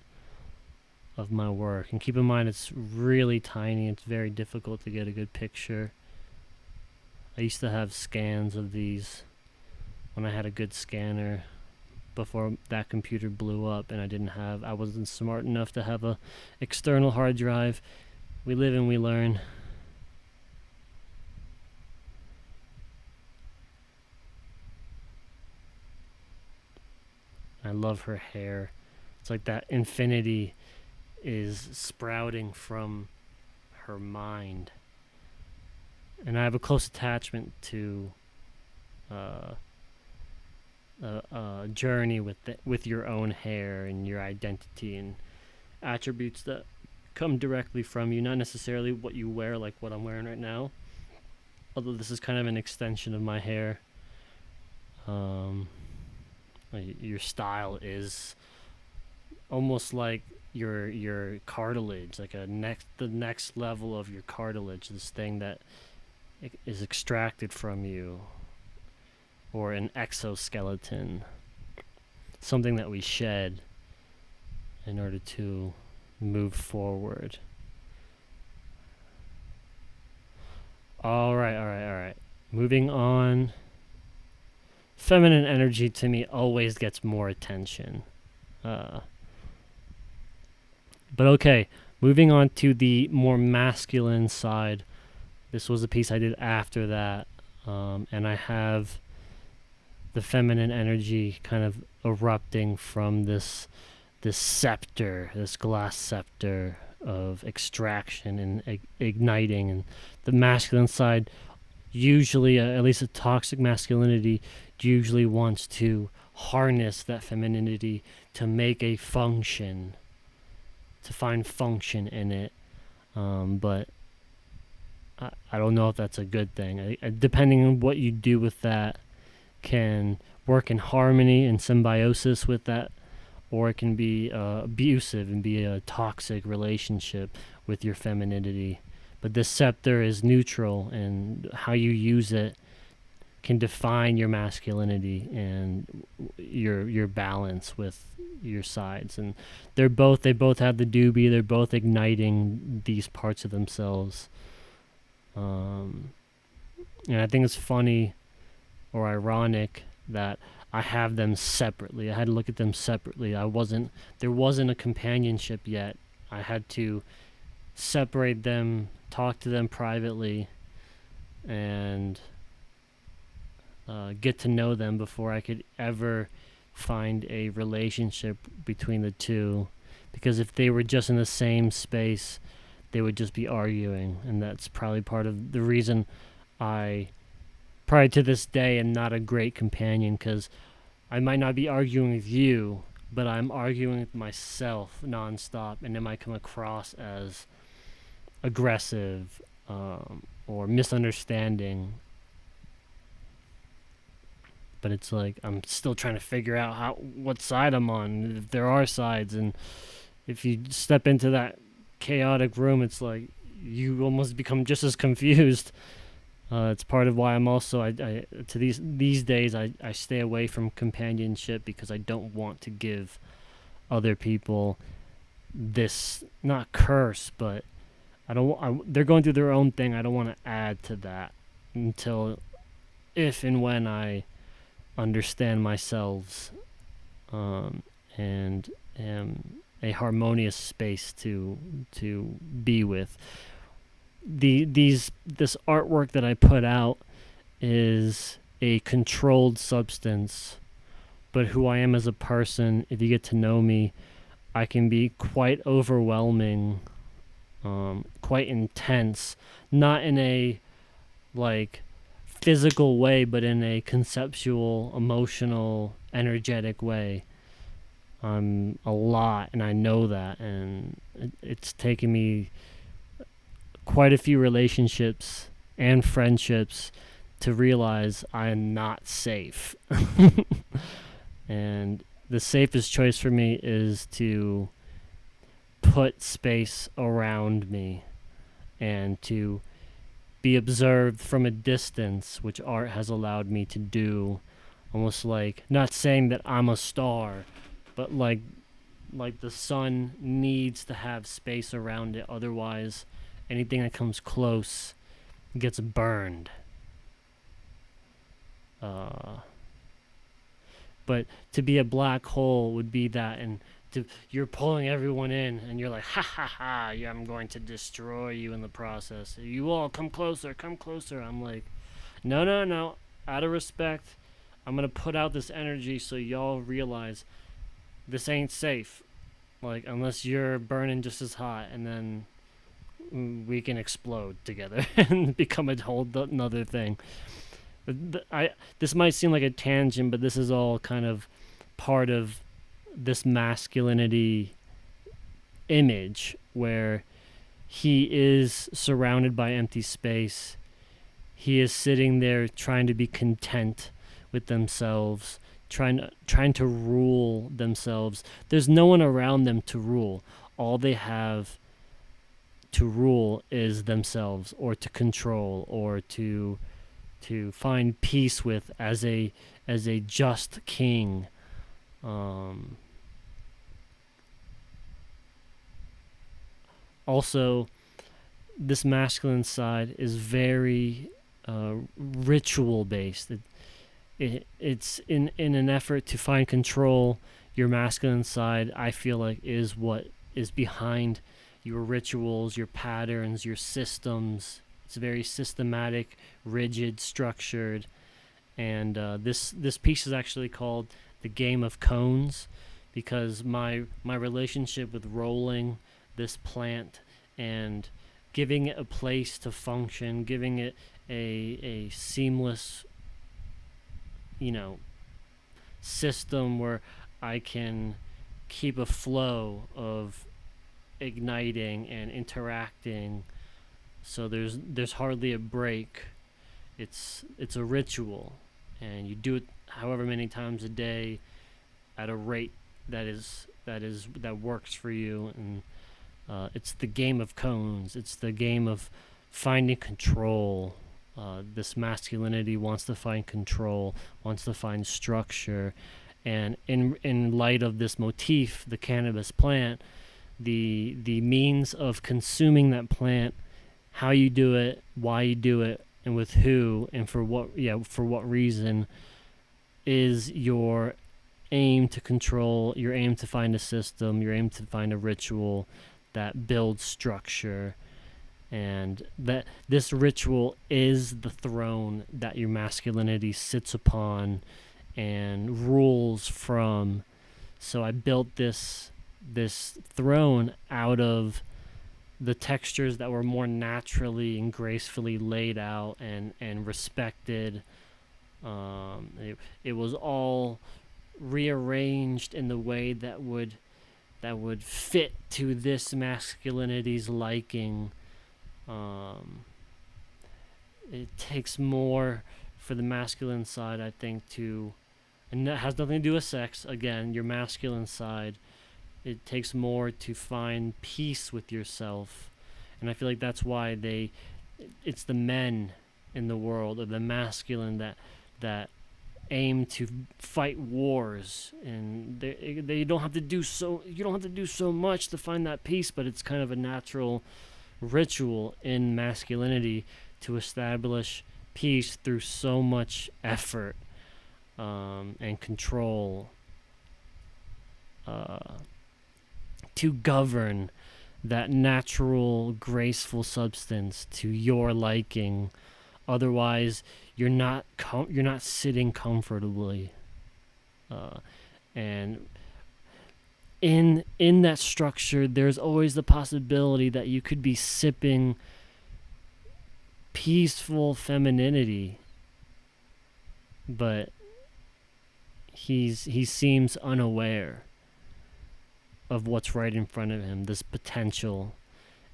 of my work. And keep in mind, it's really tiny. It's very difficult to get a good picture. I used to have scans of these when I had a good scanner before that computer blew up, and I wasn't smart enough to have a external hard drive. We live and we learn. I love her hair. It's like that infinity is sprouting from her mind. And I have a close attachment to a journey with your own hair and your identity and attributes that come directly from you, not necessarily what you wear, like what I'm wearing right now. Although this is kind of an extension of my hair. Your style is almost like your cartilage, like the next level of your cartilage, this thing that is extracted from you, or an exoskeleton, something that we shed in order to move forward. All right. Moving on. Feminine energy to me always gets more attention. But okay, moving on to the more masculine side. This was a piece I did after that, and I have the feminine energy kind of erupting from this scepter, this glass scepter of extraction and igniting, and the masculine side usually, at least a toxic masculinity, usually wants to harness that femininity to make a function, to find function in it, but I don't know if that's a good thing. Depending on what you do with that, can work in harmony and symbiosis with that, or it can be abusive and be a toxic relationship with your femininity. But this scepter is neutral, and how you use it can define your masculinity and your balance with your sides. And they both have the doobie. They're both igniting these parts of themselves. And I think it's funny or ironic that I have them separately. I had to look at them separately. There wasn't a companionship yet. I had to separate them, talk to them privately, and get to know them before I could ever find a relationship between the two. Because if they were just in the same space, they would just be arguing, and that's probably part of the reason I, prior to this day, am not a great companion, because I might not be arguing with you, but I'm arguing with myself nonstop, and it might come across as aggressive or misunderstanding. But it's like I'm still trying to figure out what side I'm on, if there are sides. And if you step into that chaotic room, it's like you almost become just as confused. It's part of why I'm also I to these days I stay away from companionship, because I don't want to give other people this, not curse, but they're going through their own thing. I don't want to add to that until if and when I understand myself and am a harmonious space to be with. This artwork that I put out is a controlled substance, but who I am as a person, if you get to know me, I can be quite overwhelming quite intense, not in a like physical way, but in a conceptual, emotional, energetic way. A lot, and I know that, and it's taken me quite a few relationships and friendships to realize I am not safe. And the safest choice for me is to put space around me and to be observed from a distance, which art has allowed me to do. Almost like, not saying that I'm a star, but like the sun needs to have space around it, otherwise anything that comes close gets burned. But to be a black hole would be that, and you're pulling everyone in, and you're like, ha ha ha, yeah, I'm going to destroy you in the process. You all come closer, come closer. I'm like, no, no, no. Out of respect, I'm gonna put out this energy so y'all realize this ain't safe. Like, unless you're burning just as hot, and then we can explode together and become a whole another thing. This might seem like a tangent, but this is all kind of part of this masculinity image where he is surrounded by empty space. He is sitting there trying to be content with themselves, trying to rule themselves. There's no one around them to rule. All they have to rule is themselves, or to control, or to find peace with as a just king. Also, this masculine side is very ritual based. It's in an effort to find control. Your masculine side, I feel like, is what is behind your rituals, your patterns, your systems. It's very systematic, rigid, structured. And this piece is actually called The Game of Cones, because my relationship with rolling this plant and giving it a place to function, giving it a seamless, system where I can keep a flow of igniting and interacting, so there's hardly a break. It's a ritual, and you do it however many times a day at a rate that works for you. And it's the game of cones. It's the game of finding control. This masculinity wants to find control, wants to find structure, and in light of this motif, the cannabis plant, the means of consuming that plant, how you do it, why you do it, and with who, and for what reason, is your aim to control, your aim to find a system, your aim to find a ritual that builds structure. And that this ritual is the throne that your masculinity sits upon and rules from. So I built this throne out of the textures that were more naturally and gracefully laid out and respected. It was all rearranged in the way that would fit to this masculinity's liking. It takes more for the masculine side, I think, and that has nothing to do with sex. Again, your masculine side, it takes more to find peace with yourself. And I feel like that's why it's the men in the world, or the masculine, that aim to fight wars, and they don't have to do so. You don't have to do so much to find that peace, but it's kind of a natural ritual in masculinity to establish peace through so much effort and control, to govern that natural, graceful substance to your liking. Otherwise, you're not sitting comfortably, and in that structure, there's always the possibility that you could be sipping peaceful femininity, but he seems unaware of what's right in front of him, this potential,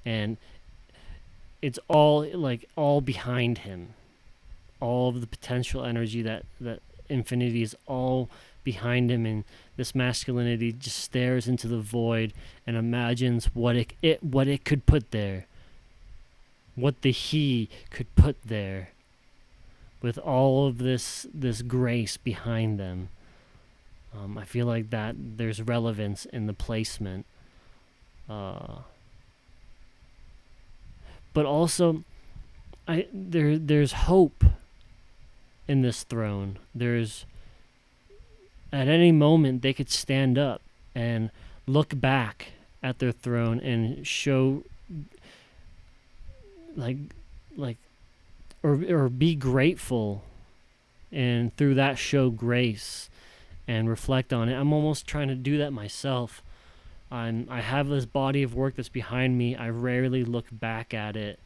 and it's all behind him. All of the potential energy, that infinity is all behind him, and this masculinity just stares into the void and imagines what it could put there, what the he could put there, with all of this grace behind them. I feel like that there's relevance in the placement, but also there's hope in this throne. There's, at any moment they could stand up and look back at their throne and show or be grateful, and through that show grace and reflect on it. I'm almost trying to do that myself. I have this body of work that's behind me. I rarely look back at it,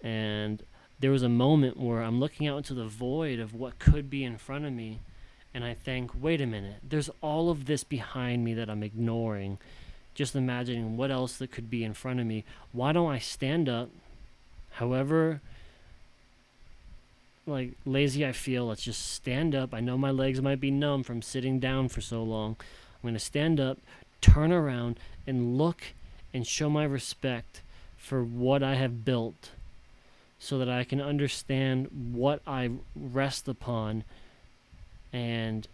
and there was a moment where I'm looking out into the void of what could be in front of me, and I think, wait a minute, there's all of this behind me that I'm ignoring, just imagining what else that could be in front of me. Why don't I stand up, however lazy I feel, let's just stand up. I know my legs might be numb from sitting down for so long. I'm going to stand up, turn around, and look and show my respect for what I have built, so that I can understand what I rest upon, and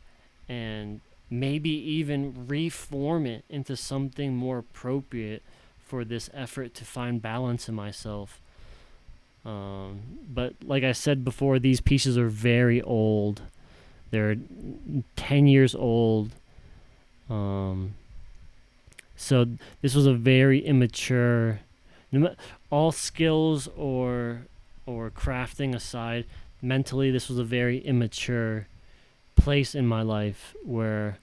maybe even reform it into something more appropriate for this effort to find balance in myself. But like I said before, these pieces are very old. They're 10 years old. So this was a very immature, all skills or crafting aside, mentally this was a very immature place in my life where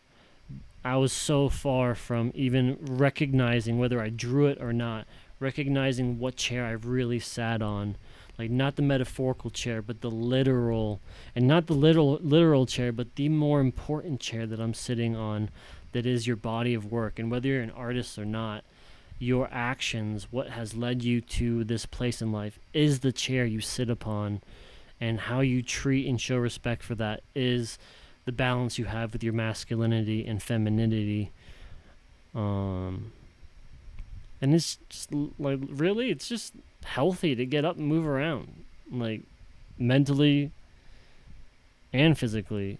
I was so far from even recognizing whether I drew it or not, recognizing what chair I really sat on. Like, not the metaphorical chair, but the literal, and not the literal chair, but the more important chair that I'm sitting on, that is your body of work. And whether you're an artist or not, your actions, what has led you to this place in life, is the chair you sit upon, and how you treat and show respect for that is the balance you have with your masculinity and femininity. And it's just really, it's just healthy to get up and move around, mentally and physically,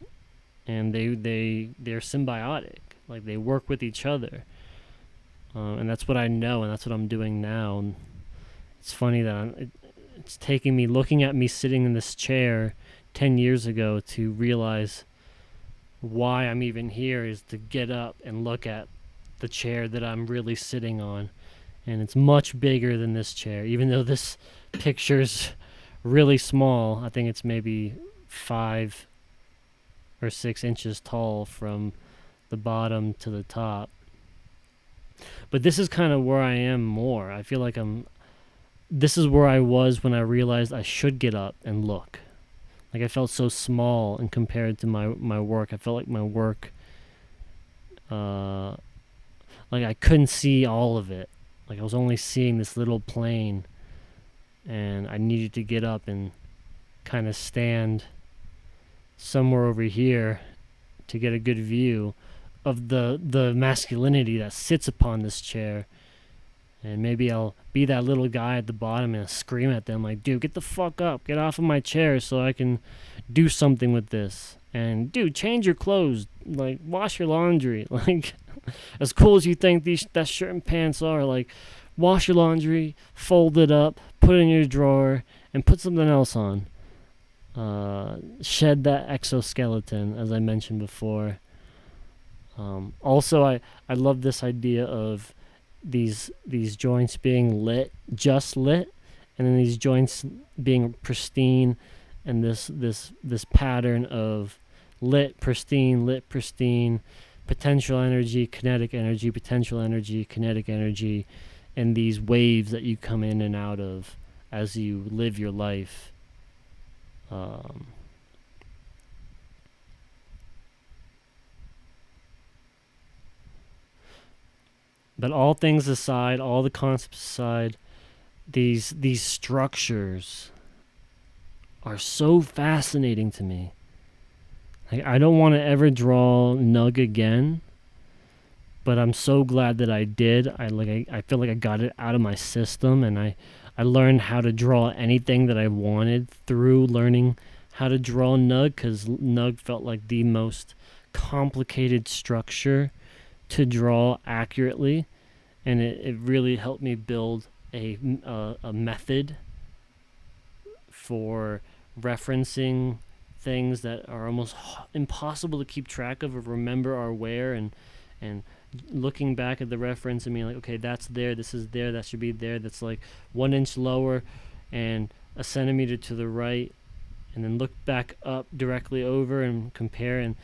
and they're symbiotic. They work with each other, and that's what I know, and that's what I'm doing now. And it's funny that it's taking me, looking at me sitting in this chair 10 years ago, to realize why I'm even here, is to get up and look at the chair that I'm really sitting on. And it's much bigger than this chair, even though this picture's really small. I think it's maybe 5 or 6 inches tall from the bottom to the top. But this is kind of where I am more. I feel like this is where I was when I realized I should get up and look. I felt so small and compared to my work. I felt like my work, I couldn't see all of it. I was only seeing this little plane, and I needed to get up and kind of stand somewhere over here to get a good view of the masculinity that sits upon this chair. And maybe I'll be that little guy at the bottom and scream at them dude, get the fuck up, get off of my chair so I can do something with this. And dude, change your clothes, wash your laundry. As cool as you think that shirt and pants are, wash your laundry, fold it up, put it in your drawer, and put something else on. Shed that exoskeleton, as I mentioned before. Also, I love this idea of these joints being just lit, and then these joints being pristine, and this pattern of lit, pristine, potential energy, potential energy, kinetic energy, and these waves that you come in and out of as you live your life. But all things aside, all the concepts aside, these structures are so fascinating to me. Like, I don't want to ever draw Nug again, but I'm so glad that I did. I feel like I got it out of my system, and I learned how to draw anything that I wanted through learning how to draw Nug, because Nug felt like the most complicated structure to draw accurately, and it really helped me build a method for referencing things that are almost impossible to keep track of or remember or where, and looking back at the reference and being like, okay, that's there, this is there, that should be there, that's like 1 inch lower and a centimeter to the right, and then look back up directly over and compare. And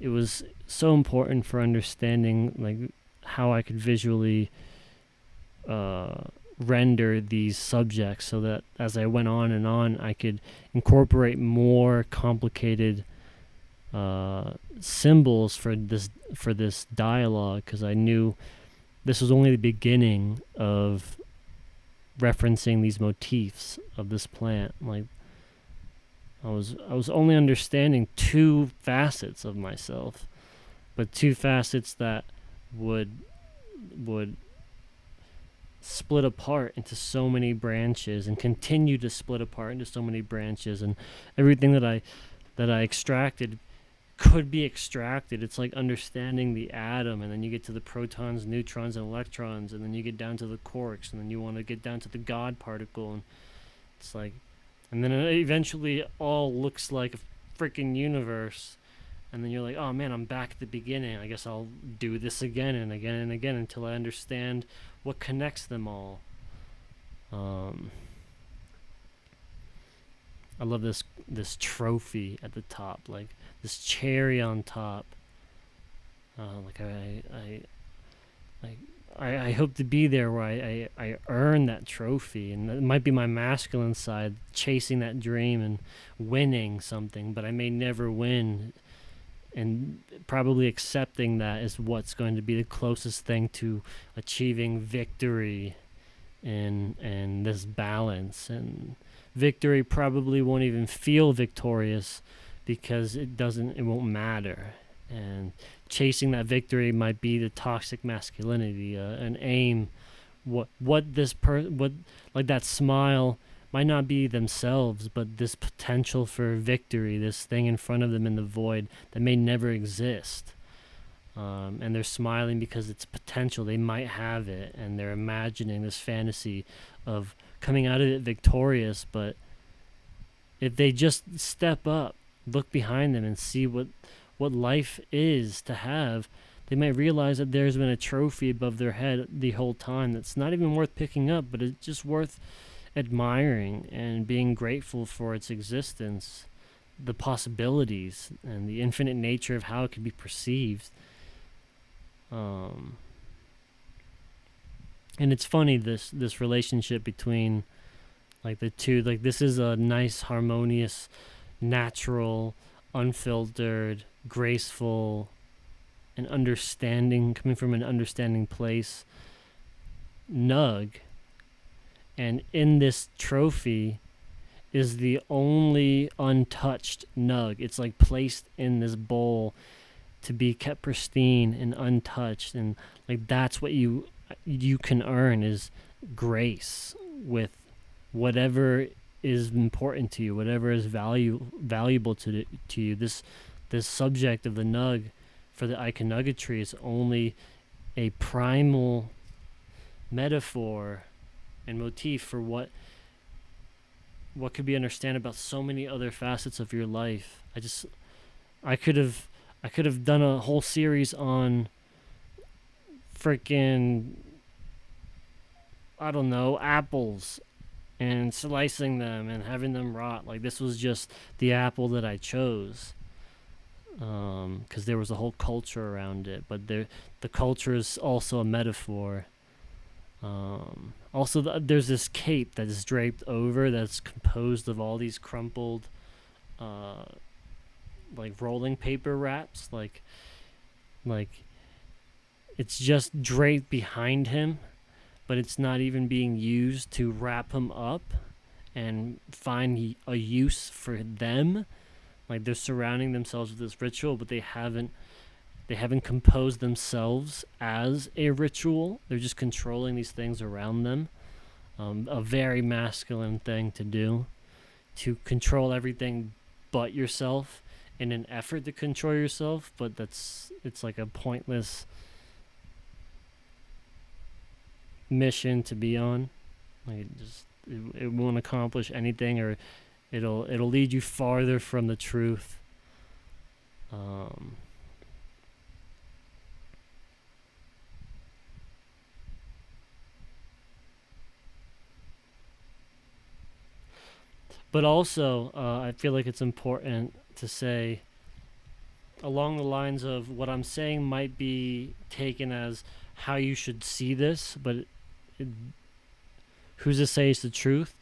it was so important for understanding like how I could visually render these subjects, so that as I went on and on, I could incorporate more complicated symbols for this dialogue, because I knew this was only the beginning of referencing these motifs of this plant. Like, I was only understanding 2 facets of myself, but 2 facets that would split apart into so many branches and continue to split apart into so many branches, and everything that I extracted could be extracted. It's like understanding the atom, and then you get to the protons, neutrons, and electrons, and then you get down to the quarks, and then you want to get down to the God particle, and it's like, and then it eventually all looks like a freaking universe, and then you're like, oh man, I'm back at the beginning. I guess I'll do this again and again and again until I understand what connects them all. I love this trophy at the top, like this cherry on top. I hope to be there where I earn that trophy, and it might be my masculine side chasing that dream and winning something, but I may never win, and probably accepting that is what's going to be the closest thing to achieving victory and this balance. And victory probably won't even feel victorious, because it won't matter. And chasing that victory might be the toxic masculinity, an aim. What like that smile might not be themselves, but this potential for victory, this thing in front of them in the void that may never exist. And they're smiling because it's potential. They might have it, and they're imagining this fantasy of coming out of it victorious. But if they just step up, look behind them, and see what life is to have, they might realize that there's been a trophy above their head the whole time that's not even worth picking up, but it's just worth admiring and being grateful for its existence, the possibilities, and the infinite nature of how it can be perceived. And it's funny, this relationship between like the two. Like, this is a nice, harmonious, natural, unfiltered, graceful, and understanding, coming from an understanding place, Nug. And in this trophy is the only untouched Nug. It's like placed in this bowl to be kept pristine and untouched. And like, that's what you can earn, is grace with whatever is important to you, whatever is valuable to you. This subject of the Nug for the iconography is only a primal metaphor and motif for what could be understood about so many other facets of your life. I could have done a whole series on freaking, I don't know, apples and slicing them and having them rot. Like, this was just the apple that I chose. because there was a whole culture around it, but the culture is also a metaphor. Also, there's this cape that is draped over that's composed of all these crumpled, like rolling paper wraps, like it's just draped behind him, but it's not even being used to wrap him up and find a use for them. Like they're surrounding themselves with this ritual, but they haven't composed themselves as a ritual. They're just controlling these things around them. A very masculine thing to do, to control everything but yourself in an effort to control yourself, but it's like a pointless mission to be on. Like it won't accomplish anything, or it'll lead you farther from the truth. But also, I feel like it's important to say, along the lines of what I'm saying might be taken as how you should see this, but who's to say it's the truth?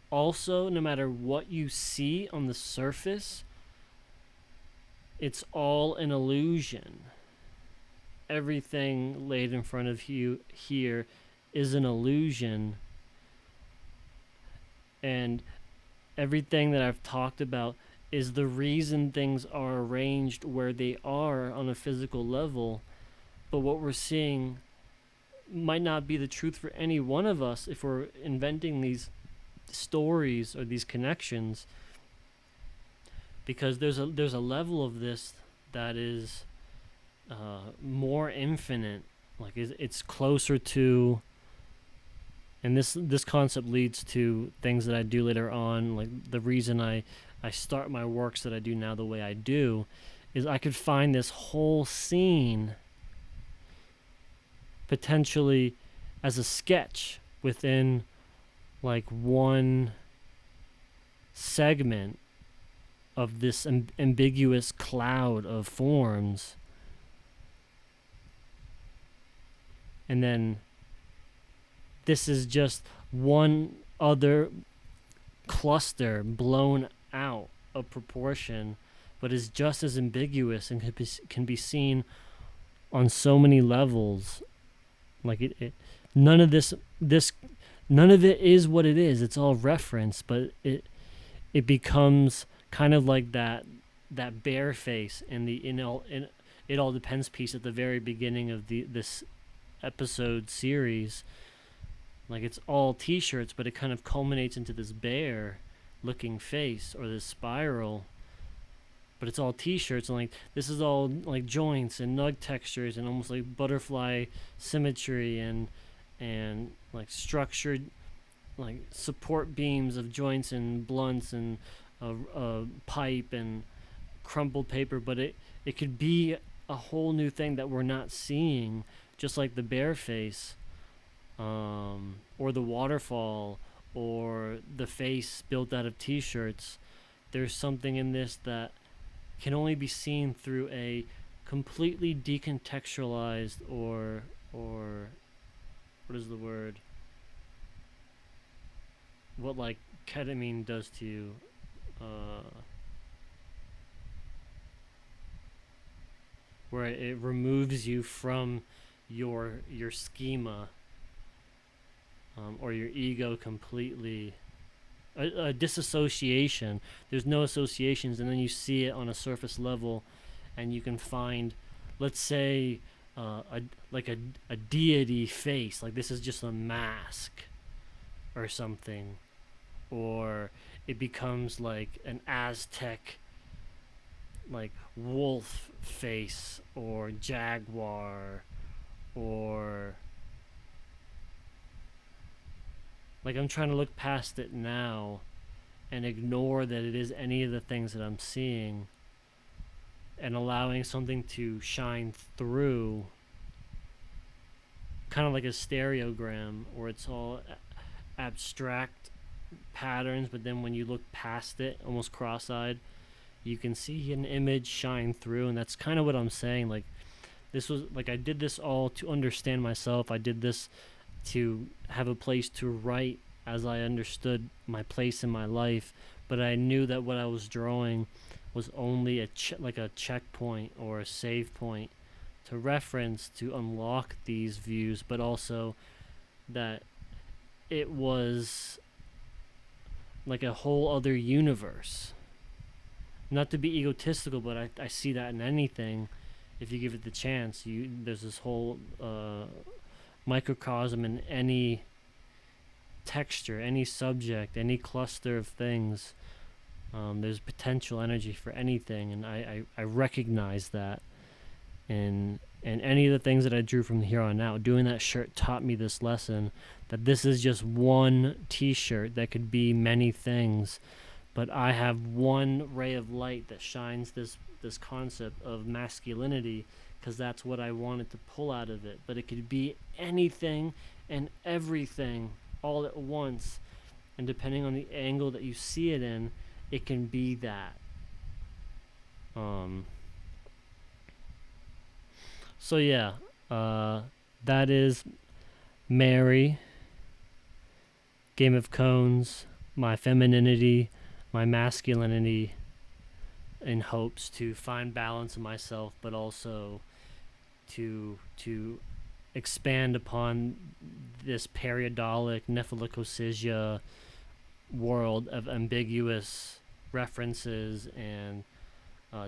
Also, no matter what you see on the surface, it's all an illusion. Everything laid in front of you here is an illusion. And everything that I've talked about is the reason things are arranged where they are on a physical level. But what we're seeing might not be the truth for any one of us if we're inventing these stories or these connections, because there's a level of this that is more infinite. Like it's closer to, and this concept leads to things that I do later on. Like the reason I start my works that I do now the way I do is I could find this whole scene potentially as a sketch within like one segment of this ambiguous cloud of forms, and then this is just one other cluster blown out of proportion, but is just as ambiguous and can be seen on so many levels. Like none of it is what it is. It's all reference, but it becomes kind of like that bear face in the It All Depends piece at the very beginning of this episode series. Like it's all t-shirts, but it kind of culminates into this bear looking face, or this spiral, but it's all t-shirts, and like this is all like joints and nug textures and almost like butterfly symmetry and like structured like support beams of joints and blunts and a pipe and crumpled paper, but it could be a whole new thing that we're not seeing, just like the bear face, or the waterfall, or the face built out of t-shirts. There's something in this that can only be seen through a completely decontextualized or what is the word? What like ketamine does to you. Where it removes you from your schema, or your ego completely. A disassociation. There's no associations, and then you see it on a surface level, and you can find, let's say, a deity face. Like this is just a mask, or something, or it becomes like an Aztec, like wolf face, or jaguar, or like I'm trying to look past it now and ignore that it is any of the things that I'm seeing, and allowing something to shine through, kind of like a stereogram, where it's all abstract patterns, but then when you look past it, almost cross-eyed, you can see an image shine through, and that's kind of what I'm saying. Like, this was like, I did this all to understand myself. I did this to have a place to write as I understood my place in my life, but I knew that what I was drawing was only like a checkpoint or a save point to reference to unlock these views, but also that it was like a whole other universe. Not to be egotistical, but I see that in anything. If you give it the chance, there's this whole microcosm in any texture, any subject, any cluster of things. There's potential energy for anything, and I recognize that. And any of the things that I drew from here on out, doing that shirt taught me this lesson, that this is just one t-shirt that could be many things, but I have one ray of light that shines this concept of masculinity, because that's what I wanted to pull out of it. But it could be anything and everything all at once, and depending on the angle that you see it in, it can be that. So yeah, that is Mary, Game of Cones, my femininity, my masculinity, in hopes to find balance in myself, but also to expand upon this periodolic nephilicosisia world of ambiguous references and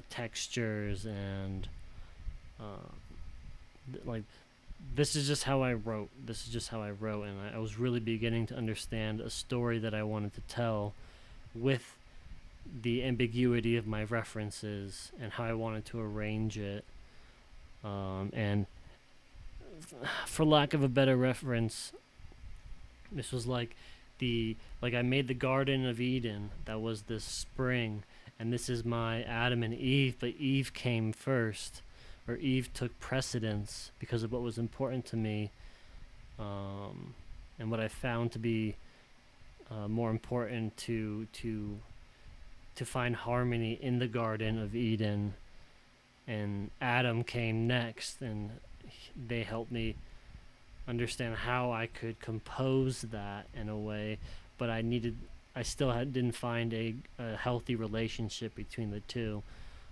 textures and like, this is just how I wrote. And I was really beginning to understand a story that I wanted to tell with the ambiguity of my references and how I wanted to arrange it. And for lack of a better reference, this was like I made the Garden of Eden. That was this spring, and this is my Adam and Eve, but Eve came first, or Eve took precedence because of what was important to me, and what I found to be more important to find harmony in the Garden of Eden. And Adam came next, and they helped me understand how I could compose that in a way, but I still didn't find a healthy relationship between the two.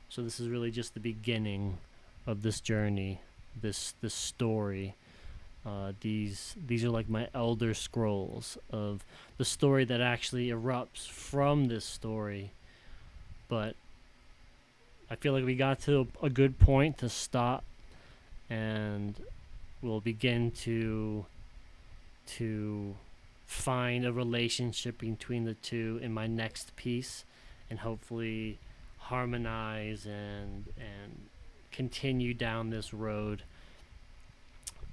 So this is really just the beginning of this journey, this story. These are like my elder scrolls of the story that actually erupts from this story. But I feel like we got to a good point to stop, and we'll begin to find a relationship between the two in my next piece, and hopefully harmonize and continue down this road.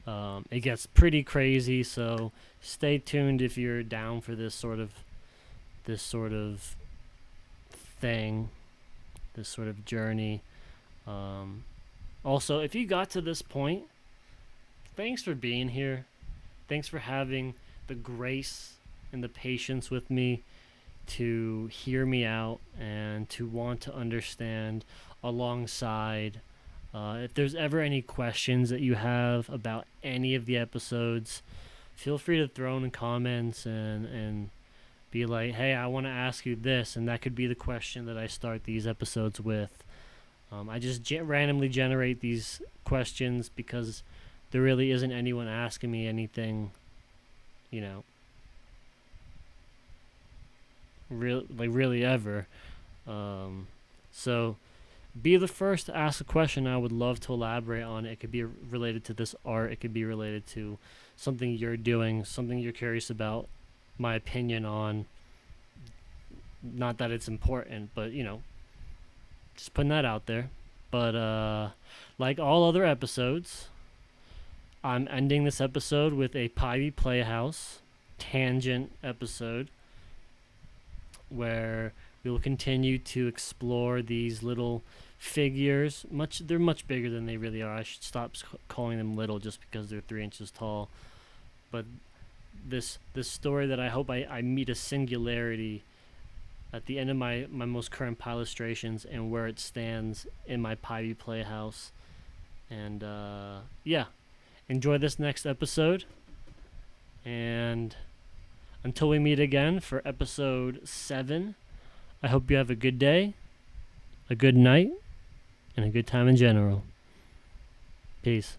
It gets pretty crazy, so stay tuned if you're down for this sort of thing, this sort of journey. Also, if you got to this point, thanks for being here. Thanks for having the grace and the patience with me to hear me out and to want to understand alongside. If there's ever any questions that you have about any of the episodes, feel free to throw in the comments and be like, hey, I want to ask you this, and that could be the question that I start these episodes with. I just randomly generate these questions because there really isn't anyone asking me anything, really ever. So be the first to ask a question. I would love to elaborate on it. It could be related to this art. It could be related to something you're doing, something you're curious about, my opinion on. Not that it's important, but just putting that out there. But like all other episodes, I'm ending this episode with a Peibi Playhouse tangent episode where we will continue to explore these little figures. They're much bigger than they really are. I should stop calling them little just because they're 3 inches tall. But this story that I hope I meet a singularity at the end of my most current Peillustrations and where it stands in my Peibi Playhouse. And yeah, enjoy this next episode. And until we meet again for episode 7, I hope you have a good day, a good night, and a good time in general. Peace.